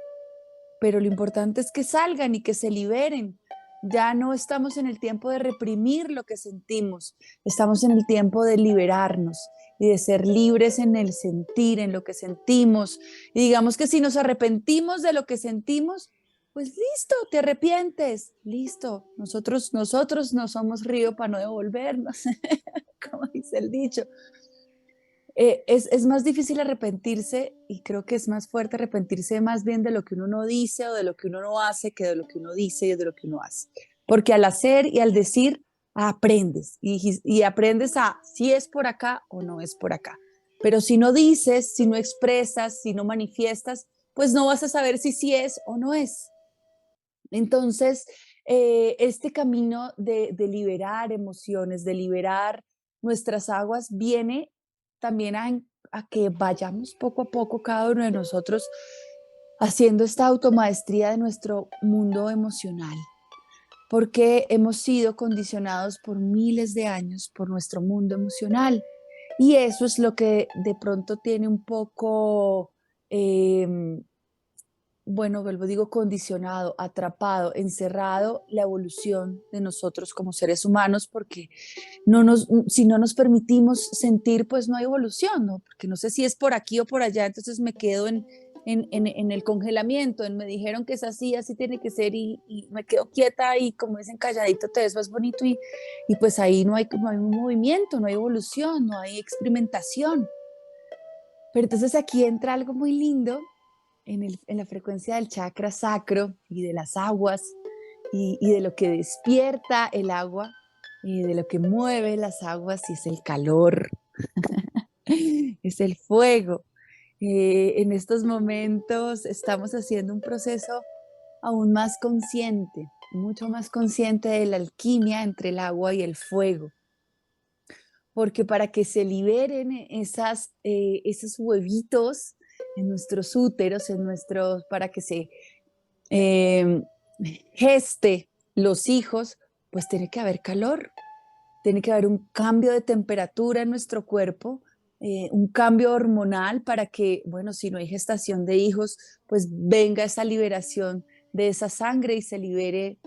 pero lo importante es que salgan y que se liberen. Ya no estamos en el tiempo de reprimir lo que sentimos, estamos en el tiempo de liberarnos y de ser libres en el sentir, en lo que sentimos. Y digamos que si nos arrepentimos de lo que sentimos, pues listo, te arrepientes, listo. Nosotros no somos río para no devolvernos, como dice el dicho. Es más difícil arrepentirse y creo que es más fuerte arrepentirse más bien de lo que uno no dice o de lo que uno no hace que de lo que uno dice y de lo que uno hace. Porque al hacer y al decir aprendes y aprendes a si es por acá o no es por acá. Pero si no dices, si no expresas, si no manifiestas, pues no vas a saber si sí es o no es. Entonces, este camino de liberar emociones, de liberar nuestras aguas, viene también a que vayamos poco a poco cada uno de nosotros haciendo esta automaestría de nuestro mundo emocional, porque hemos sido condicionados por miles de años por nuestro mundo emocional. Y eso es lo que de pronto tiene un poco, bueno, vuelvo, digo, condicionado, atrapado, encerrado la evolución de nosotros como seres humanos, porque si no nos permitimos sentir, pues no hay evolución, ¿no? Porque no sé si es por aquí o por allá, entonces me quedo en el congelamiento, me dijeron que es así, así tiene que ser y me quedo quieta y como dicen, calladito te ves más bonito y pues ahí no hay un movimiento, no hay evolución, no hay experimentación. Pero entonces aquí entra algo muy lindo en la frecuencia del chakra sacro y de las aguas y de lo que despierta el agua y de lo que mueve las aguas y es el calor, es el fuego. En estos momentos estamos haciendo un proceso aún más consciente, mucho más consciente de la alquimia entre el agua y el fuego, porque para que se liberen esos huevitos en nuestros úteros, para que se eh, geste los hijos, pues tiene que haber calor, tiene que haber un cambio de temperatura en nuestro cuerpo, un cambio hormonal para que, bueno, si no hay gestación de hijos, pues venga esa liberación de esa sangre y se libere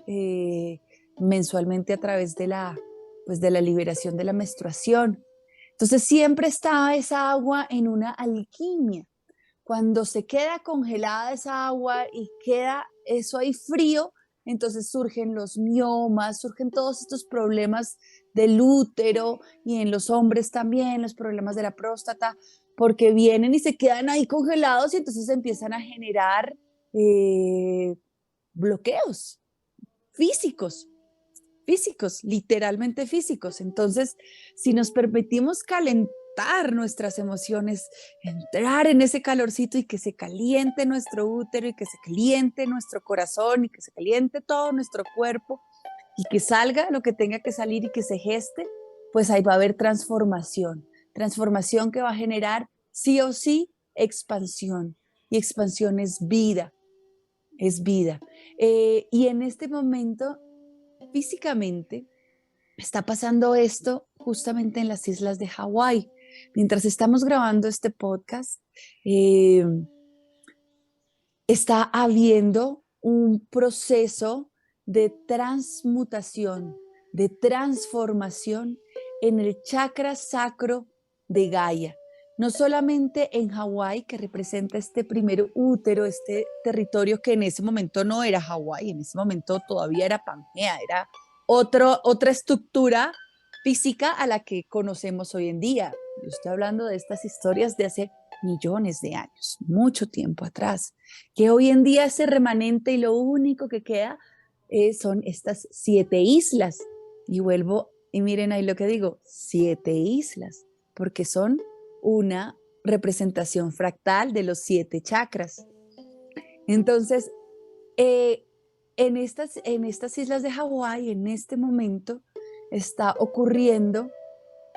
mensualmente a través pues de la liberación de la menstruación. Entonces siempre está esa agua en una alquimia. Cuando se queda congelada esa agua y queda eso ahí frío, entonces surgen los miomas, surgen todos estos problemas del útero y en los hombres también, los problemas de la próstata, porque vienen y se quedan ahí congelados y entonces empiezan a generar eh, bloqueos físicos, físicos, literalmente físicos. Entonces, si nos permitimos calentar nuestras emociones, entrar en ese calorcito y que se caliente nuestro útero y que se caliente nuestro corazón y que se caliente todo nuestro cuerpo y que salga lo que tenga que salir y que se geste, pues ahí va a haber transformación, transformación que va a generar sí o sí expansión. Y expansión es vida, es vida. Y en este momento físicamente está pasando esto justamente en las islas de Hawái. Mientras estamos grabando este podcast, eh, está habiendo un proceso de transmutación, de transformación en el chakra sacro de Gaia. No solamente en Hawái, que representa este primer útero, este territorio que en ese momento no era Hawái, en ese momento todavía era Pangea, era otra estructura física a la que conocemos hoy en día. Yo estoy hablando de estas historias de hace millones de años, mucho tiempo atrás, que hoy en día ese remanente y lo único que queda son estas 7 islas. Y vuelvo, y miren ahí lo que digo, 7 islas, porque son una representación fractal de los 7 chakras. Entonces, en estas islas de Hawái, en este momento, está ocurriendo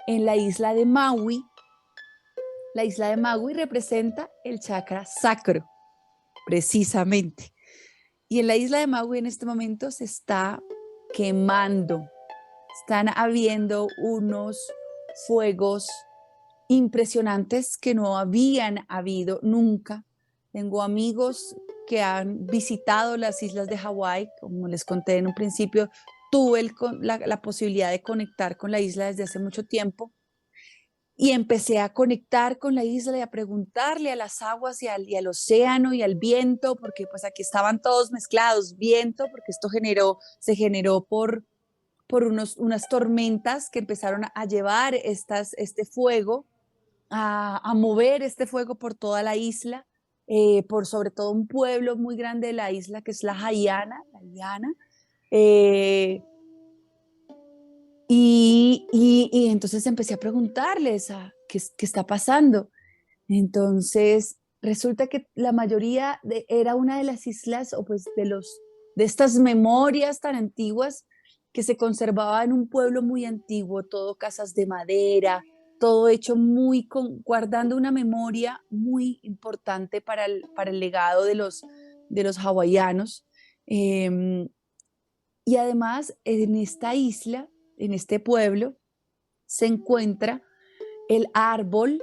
en la isla de Maui. La isla de Maui representa el chakra sacro, precisamente. Y en la isla de Maui en este momento se está quemando. Están habiendo unos fuegos impresionantes que no habían habido nunca. Tengo amigos que han visitado las islas de Hawái, como les conté en un principio, tuve la posibilidad de conectar con la isla desde hace mucho tiempo y empecé a conectar con la isla y a preguntarle a las aguas y al océano y al viento, porque pues aquí estaban todos mezclados, viento, porque esto se generó por unas tormentas que empezaron a llevar este fuego, a mover este fuego por toda la isla, por sobre todo un pueblo muy grande de la isla que es la Haiana, y entonces empecé a preguntarles qué está pasando. Entonces resulta que la mayoría era una de las islas o pues de estas memorias tan antiguas que se conservaba en un pueblo muy antiguo, todo casas de madera, todo hecho guardando una memoria muy importante para el legado de los hawaianos. Y además en esta isla, en este pueblo, se encuentra el árbol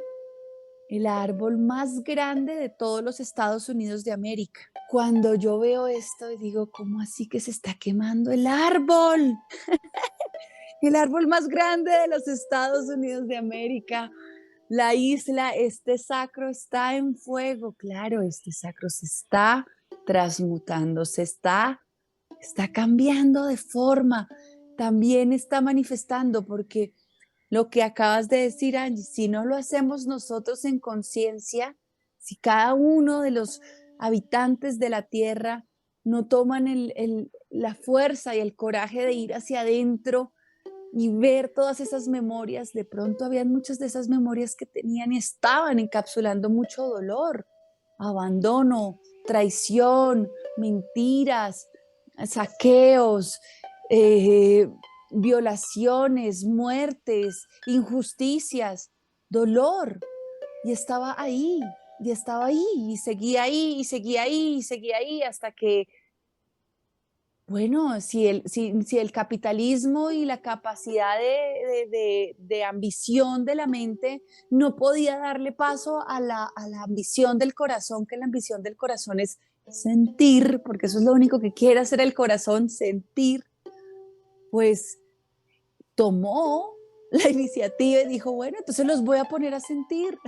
más grande de todos los Estados Unidos de América. Cuando yo veo esto, digo, ¿cómo así que se está quemando el árbol? El árbol más grande de los Estados Unidos de América. La isla, este sacro está en fuego. Claro, este sacro se está transmutando, está cambiando de forma. También está manifestando porque lo que acabas de decir, Angie, si no lo hacemos nosotros en conciencia, si cada uno de los habitantes de la tierra no toman la fuerza y el coraje de ir hacia adentro y ver todas esas memorias, de pronto habían muchas de esas memorias que tenían y estaban encapsulando mucho dolor, abandono, traición, mentiras, saqueos, violaciones, muertes, injusticias, dolor. Y estaba ahí, y seguía ahí, y seguía ahí, y seguía ahí, hasta que, bueno, si el capitalismo y la capacidad de ambición de la mente no podía darle paso a la ambición del corazón, que la ambición del corazón es sentir, porque eso es lo único que quiere hacer el corazón, sentir, pues tomó la iniciativa y dijo, bueno, entonces los voy a poner a sentir.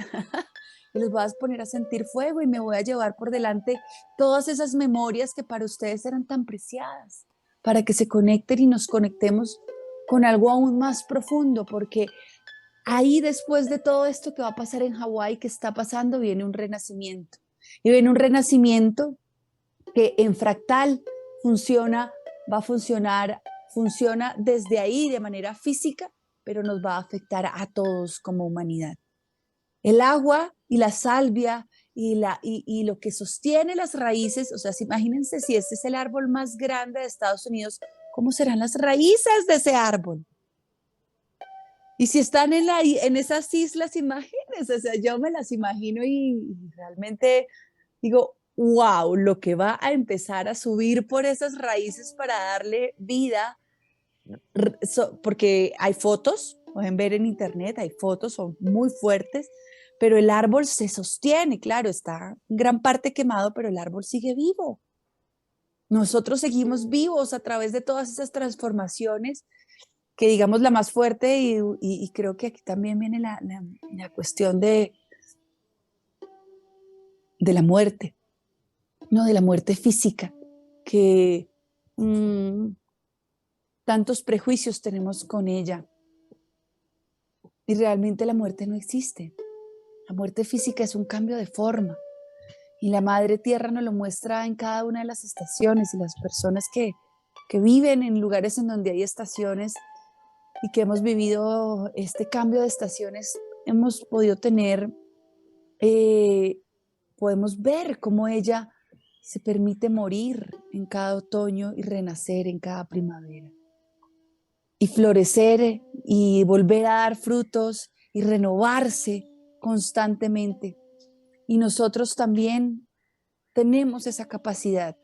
Y los voy a poner a sentir fuego y me voy a llevar por delante todas esas memorias que para ustedes eran tan preciadas, para que se conecten y nos conectemos con algo aún más profundo, porque ahí después de todo esto que va a pasar en Hawái, que está pasando, viene un renacimiento. Y viene un renacimiento que en fractal va a funcionar, funciona desde ahí de manera física, pero nos va a afectar a todos como humanidad. El agua y la salvia y lo que sostiene las raíces, o sea, imagínense si este es el árbol más grande de Estados Unidos, ¿cómo serán las raíces de ese árbol? Y si están en esas islas, imagínense, o sea, yo me las imagino y realmente digo, wow, lo que va a empezar a subir por esas raíces para darle vida, porque hay fotos, pueden ver en internet, hay fotos, son muy fuertes, pero el árbol se sostiene, claro, está en gran parte quemado, pero el árbol sigue vivo. Nosotros seguimos vivos a través de todas esas transformaciones, que digamos la más fuerte, y creo que aquí también viene la cuestión de la muerte, no, de la muerte física, que tantos prejuicios tenemos con ella. Y realmente la muerte no existe. La muerte física es un cambio de forma. Y la Madre Tierra nos lo muestra en cada una de las estaciones, y las personas que viven en lugares en donde hay estaciones y que hemos vivido este cambio de estaciones, hemos podido tener podemos ver cómo ella se permite morir en cada otoño y renacer en cada primavera. Y florecer y volver a dar frutos y renovarse constantemente. Y nosotros también tenemos esa capacidad,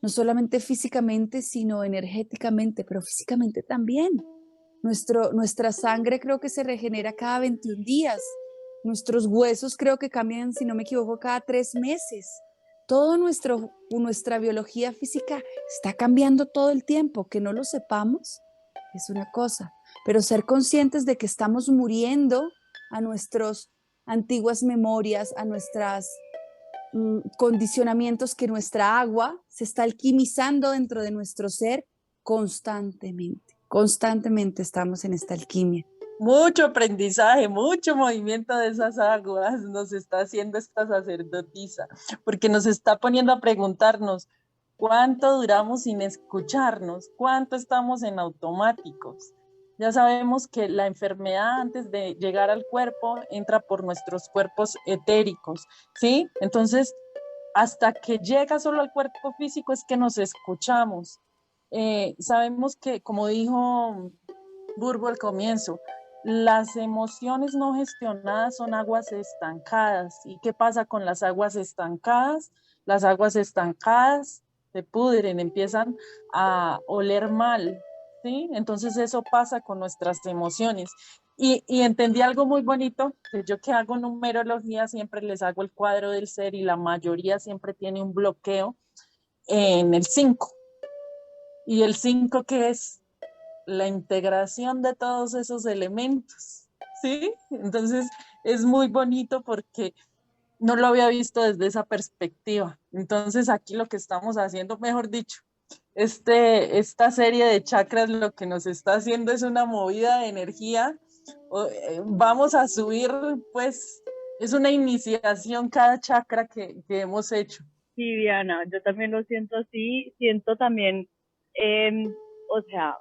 no solamente físicamente, sino energéticamente, pero físicamente también. Nuestra sangre creo que se regenera cada 21 días. Nuestros huesos creo que cambian, si no me equivoco, cada 3 meses. Todo nuestra biología física está cambiando todo el tiempo. Que no lo sepamos es una cosa, pero ser conscientes de que estamos muriendo a nuestras antiguas memorias, a nuestras condicionamientos, que nuestra agua se está alquimizando dentro de nuestro ser constantemente. Constantemente estamos en esta alquimia. Mucho aprendizaje, mucho movimiento de esas aguas nos está haciendo esta sacerdotisa, porque nos está poniendo a preguntarnos cuánto duramos sin escucharnos, cuánto estamos en automáticos. Ya sabemos que la enfermedad antes de llegar al cuerpo entra por nuestros cuerpos etéricos, ¿sí? Entonces, hasta que llega solo al cuerpo físico es que nos escuchamos. Sabemos que, como dijo Burbo al comienzo, las emociones no gestionadas son aguas estancadas. ¿Y qué pasa con las aguas estancadas? Las aguas estancadas se pudren, empiezan a oler mal, ¿sí? Entonces eso pasa con nuestras emociones. Y entendí algo muy bonito, que yo que hago numerología siempre les hago el cuadro del ser y la mayoría siempre tiene un bloqueo en el 5. ¿Y el 5 qué es? La integración de todos esos elementos, ¿sí? Entonces es muy bonito porque no lo había visto desde esa perspectiva. Entonces aquí lo que estamos haciendo, mejor dicho, esta serie de chakras lo que nos está haciendo es una movida de energía. Vamos a subir, pues, es una iniciación cada chakra que hemos hecho. Sí, Diana, yo también lo siento así, siento también, o sea,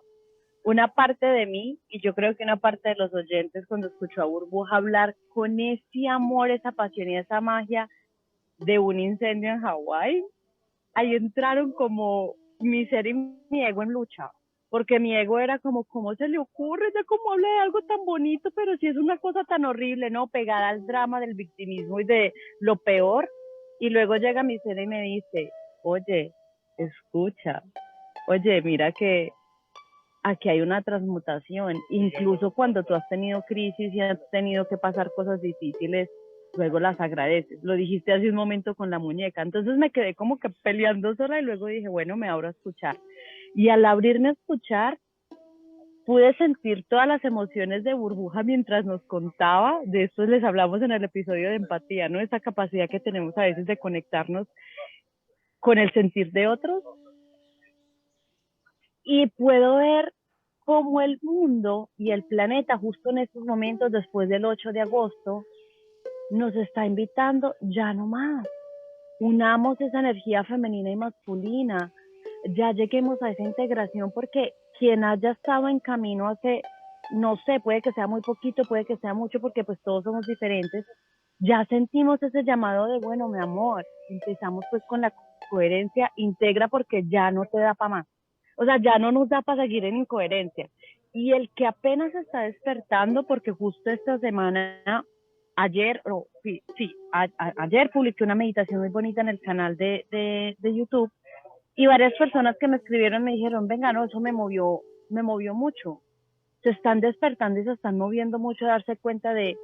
una parte de mí, y yo creo que una parte de los oyentes cuando escuchó a Burbuja hablar con ese amor, esa pasión y esa magia de un incendio en Hawái, ahí entraron como mi ser y mi ego en lucha, porque mi ego era como, ¿cómo se le ocurre? Ya como habla de algo tan bonito, pero si es una cosa tan horrible, ¿no? Pegada al drama del victimismo y de lo peor, y luego llega mi ser y me dice, oye, escucha, oye, mira que aquí hay una transmutación, incluso cuando tú has tenido crisis y has tenido que pasar cosas difíciles, luego las agradeces. Lo dijiste hace un momento con la muñeca, entonces me quedé como que peleando sola y luego dije, bueno, me abro a escuchar. Y al abrirme a escuchar, pude sentir todas las emociones de Burbuja mientras nos contaba, de esto les hablamos en el episodio de empatía, ¿no? Esa capacidad que tenemos a veces de conectarnos con el sentir de otros, y puedo ver cómo el mundo y el planeta justo en estos momentos, después del 8 de agosto, nos está invitando ya no más. Unamos esa energía femenina y masculina, ya lleguemos a esa integración, porque quien haya estado en camino hace, no sé, puede que sea muy poquito, puede que sea mucho, porque pues todos somos diferentes, ya sentimos ese llamado de, bueno, mi amor, empezamos pues con la coherencia, integra porque ya no te da para más. O sea, ya no nos da para seguir en incoherencia. Y el que apenas está despertando, porque justo esta semana, ayer publiqué una meditación muy bonita en el canal de YouTube, y varias personas que me escribieron me dijeron, venga, no, eso me movió mucho. Se están despertando y se están moviendo mucho, darse cuenta de,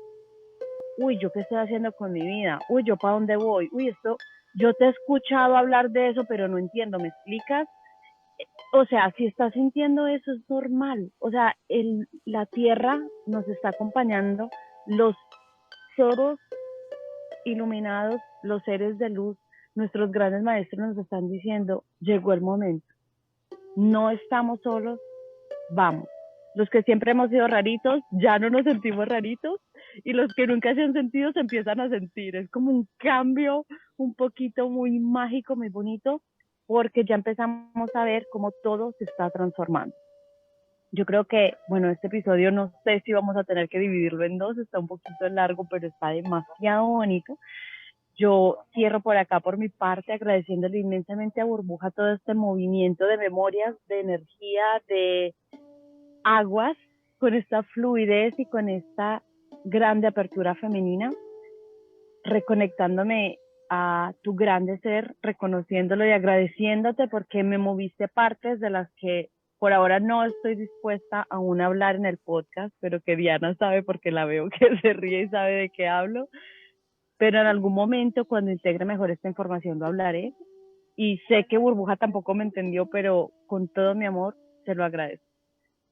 uy, ¿yo qué estoy haciendo con mi vida? Uy, ¿yo para dónde voy? Uy, esto, yo te he escuchado hablar de eso, pero no entiendo, ¿me explicas? O sea, si estás sintiendo eso es normal. O sea, la tierra nos está acompañando, los seres iluminados, los seres de luz, nuestros grandes maestros nos están diciendo, llegó el momento. No estamos solos, vamos. Los que siempre hemos sido raritos, ya no nos sentimos raritos, y los que nunca se han sentido se empiezan a sentir. Es como un cambio un poquito muy mágico, muy bonito, porque ya empezamos a ver cómo todo se está transformando. Yo creo que, bueno, este episodio no sé si vamos a tener que dividirlo en dos, está un poquito largo, pero está demasiado bonito. Yo cierro por acá por mi parte agradeciéndole inmensamente a Burbuja todo este movimiento de memorias, de energía, de aguas, con esta fluidez y con esta grande apertura femenina, reconectándome a tu grande ser, reconociéndolo y agradeciéndote porque me moviste partes de las que por ahora no estoy dispuesta aún a hablar en el podcast, pero que Diana sabe porque la veo que se ríe y sabe de qué hablo. Pero en algún momento, cuando integre mejor esta información, lo hablaré. Y sé que Burbuja tampoco me entendió, pero con todo mi amor se lo agradezco.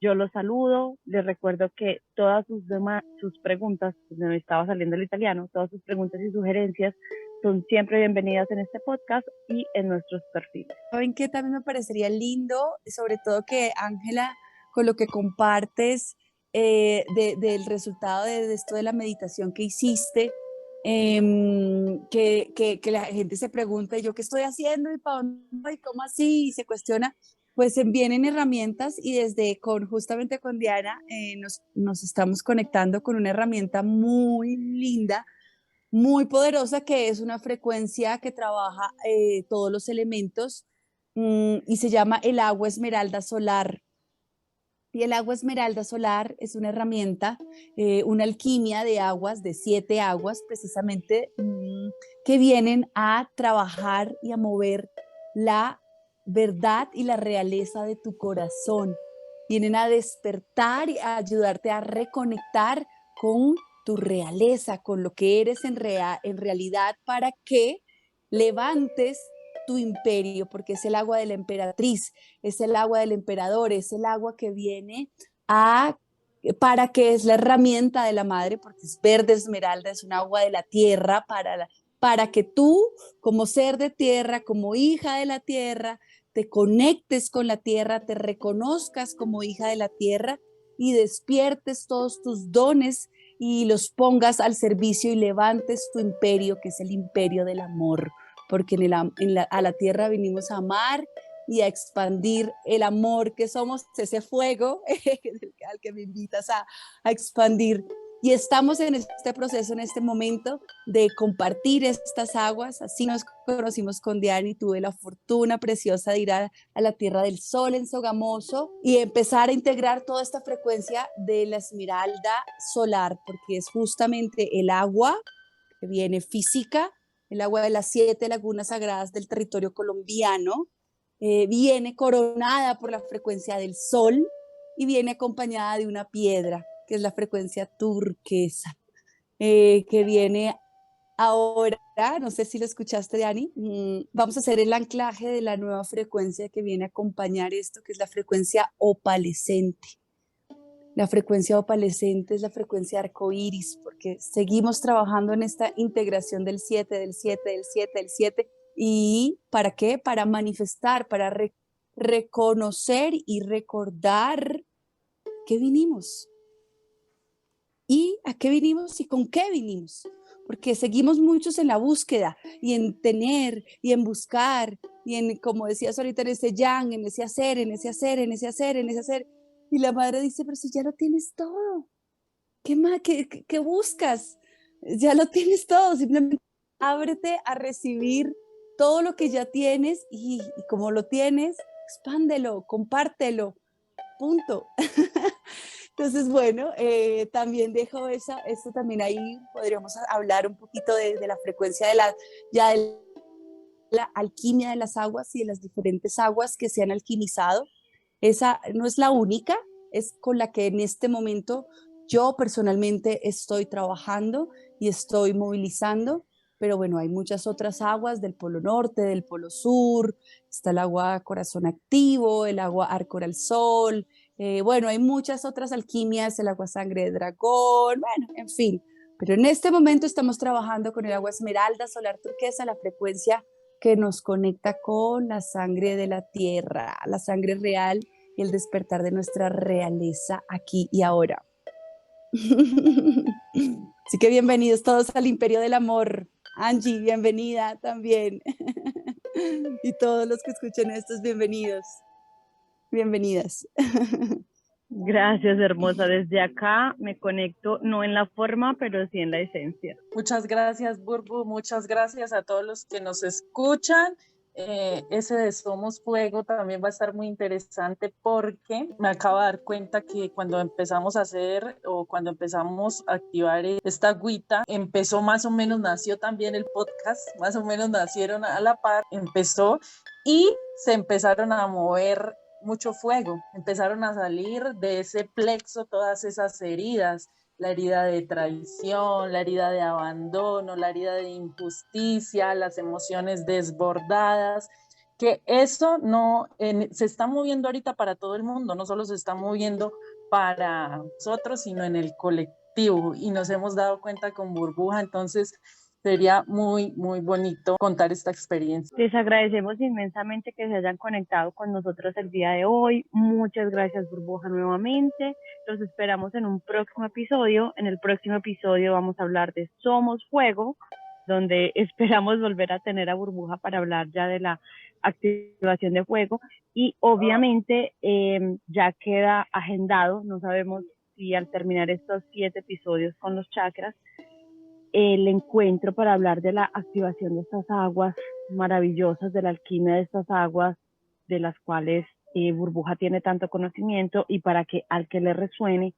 Yo los saludo, les recuerdo que todas sus preguntas, pues me estaba saliendo el italiano, todas sus preguntas y sugerencias son siempre bienvenidas en este podcast y en nuestros perfiles. ¿Saben qué? También me parecería lindo, sobre todo que Ángela, con lo que compartes del resultado de esto de la meditación que hiciste, que la gente se pregunta, ¿yo qué estoy haciendo? ¿Y para dónde voy? ¿Cómo así? Y se cuestiona, pues vienen herramientas y justamente con Diana nos estamos conectando con una herramienta muy linda, muy poderosa, que es una frecuencia que trabaja todos los elementos y se llama el agua esmeralda solar. Y el agua esmeralda solar es una herramienta, una alquimia de aguas, de 7 aguas precisamente, que vienen a trabajar y a mover la verdad y la realeza de tu corazón. Vienen a despertar y a ayudarte a reconectar con tu realeza, con lo que eres en realidad, para que levantes tu imperio, porque es el agua de la emperatriz, es el agua del emperador, es el agua que viene para que es la herramienta de la madre, porque es verde esmeralda, es un agua de la tierra para que tú, como ser de tierra, como hija de la tierra, te conectes con la tierra, te reconozcas como hija de la tierra y despiertes todos tus dones y los pongas al servicio y levantes tu imperio, que es el imperio del amor, porque a la tierra vinimos a amar y a expandir el amor que somos, ese fuego al que me invitas a expandir. Y estamos en este proceso, en este momento, de compartir estas aguas. Así nos conocimos con Diana y tuve la fortuna preciosa de ir a la Tierra del Sol en Sogamoso y empezar a integrar toda esta frecuencia de la esmeralda solar, porque es justamente el agua que viene física, el agua de las 7 lagunas sagradas del territorio colombiano, viene coronada por la frecuencia del sol y viene acompañada de una piedra, que es la frecuencia turquesa, que viene ahora, no sé si lo escuchaste, Dani, vamos a hacer el anclaje de la nueva frecuencia que viene a acompañar esto, que es la frecuencia opalescente. La frecuencia opalescente es la frecuencia arcoíris, porque seguimos trabajando en esta integración del 7, del 7, del 7, del 7. ¿Y para qué? Para manifestar, para reconocer y recordar qué vinimos. ¿Y a qué vinimos y con qué vinimos? Porque seguimos muchos en la búsqueda y en tener y en buscar y en, como decías ahorita, en ese yang, en ese hacer, en ese hacer, en ese hacer, en ese hacer. Y la madre dice, pero si ya lo tienes todo, ¿qué más? ¿Qué buscas? Ya lo tienes todo, simplemente ábrete a recibir todo lo que ya tienes y como lo tienes, expándelo, compártelo, punto. Entonces, bueno, también dejo esto también ahí, podríamos hablar un poquito de la frecuencia de la alquimia de las aguas y de las diferentes aguas que se han alquimizado. Esa no es la única, es con la que en este momento yo personalmente estoy trabajando y estoy movilizando, pero bueno, hay muchas otras aguas del Polo Norte, del Polo Sur, está el agua corazón activo, el agua Arcoral Sol, bueno, hay muchas otras alquimias, el agua sangre de dragón, bueno, en fin, pero en este momento estamos trabajando con el agua esmeralda solar turquesa, la frecuencia que nos conecta con la sangre de la tierra, la sangre real y el despertar de nuestra realeza aquí y ahora. Así que bienvenidos todos al Imperio del Amor. Angie, bienvenida también. Y todos los que escuchen estos, bienvenidos. Bienvenidas. Gracias, hermosa. Desde acá me conecto, no en la forma, pero sí en la esencia. Muchas gracias, Burbu. Muchas gracias a todos los que nos escuchan. Ese de Somos Fuego también va a estar muy interesante porque me acabo de dar cuenta que cuando empezamos a hacer o cuando empezamos a activar esta agüita, empezó más o menos, nació también el podcast, más o menos nacieron a la par, empezó y se empezaron a mover mucho fuego, empezaron a salir de ese plexo todas esas heridas, la herida de traición, la herida de abandono, la herida de injusticia, las emociones desbordadas, que eso no se está moviendo ahorita para todo el mundo, no solo se está moviendo para nosotros, sino en el colectivo, y nos hemos dado cuenta con Burbuja, entonces sería muy, muy bonito contar esta experiencia. Les agradecemos inmensamente que se hayan conectado con nosotros el día de hoy. Muchas gracias, Burbuja, nuevamente. Los esperamos en un próximo episodio. En el próximo episodio vamos a hablar de Somos Fuego, donde esperamos volver a tener a Burbuja para hablar ya de la activación de fuego. Y obviamente ya queda agendado, no sabemos si al terminar estos 7 episodios con los chakras, el encuentro para hablar de la activación de estas aguas maravillosas, de la alquimia de estas aguas, de las cuales Burbuja tiene tanto conocimiento, y para que al que le resuene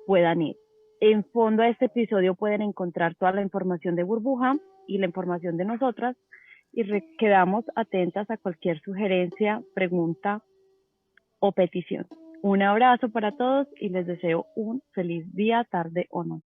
puedan ir. En fondo a este episodio pueden encontrar toda la información de Burbuja y la información de nosotras, y quedamos atentas a cualquier sugerencia, pregunta o petición. Un abrazo para todos y les deseo un feliz día, tarde o noche.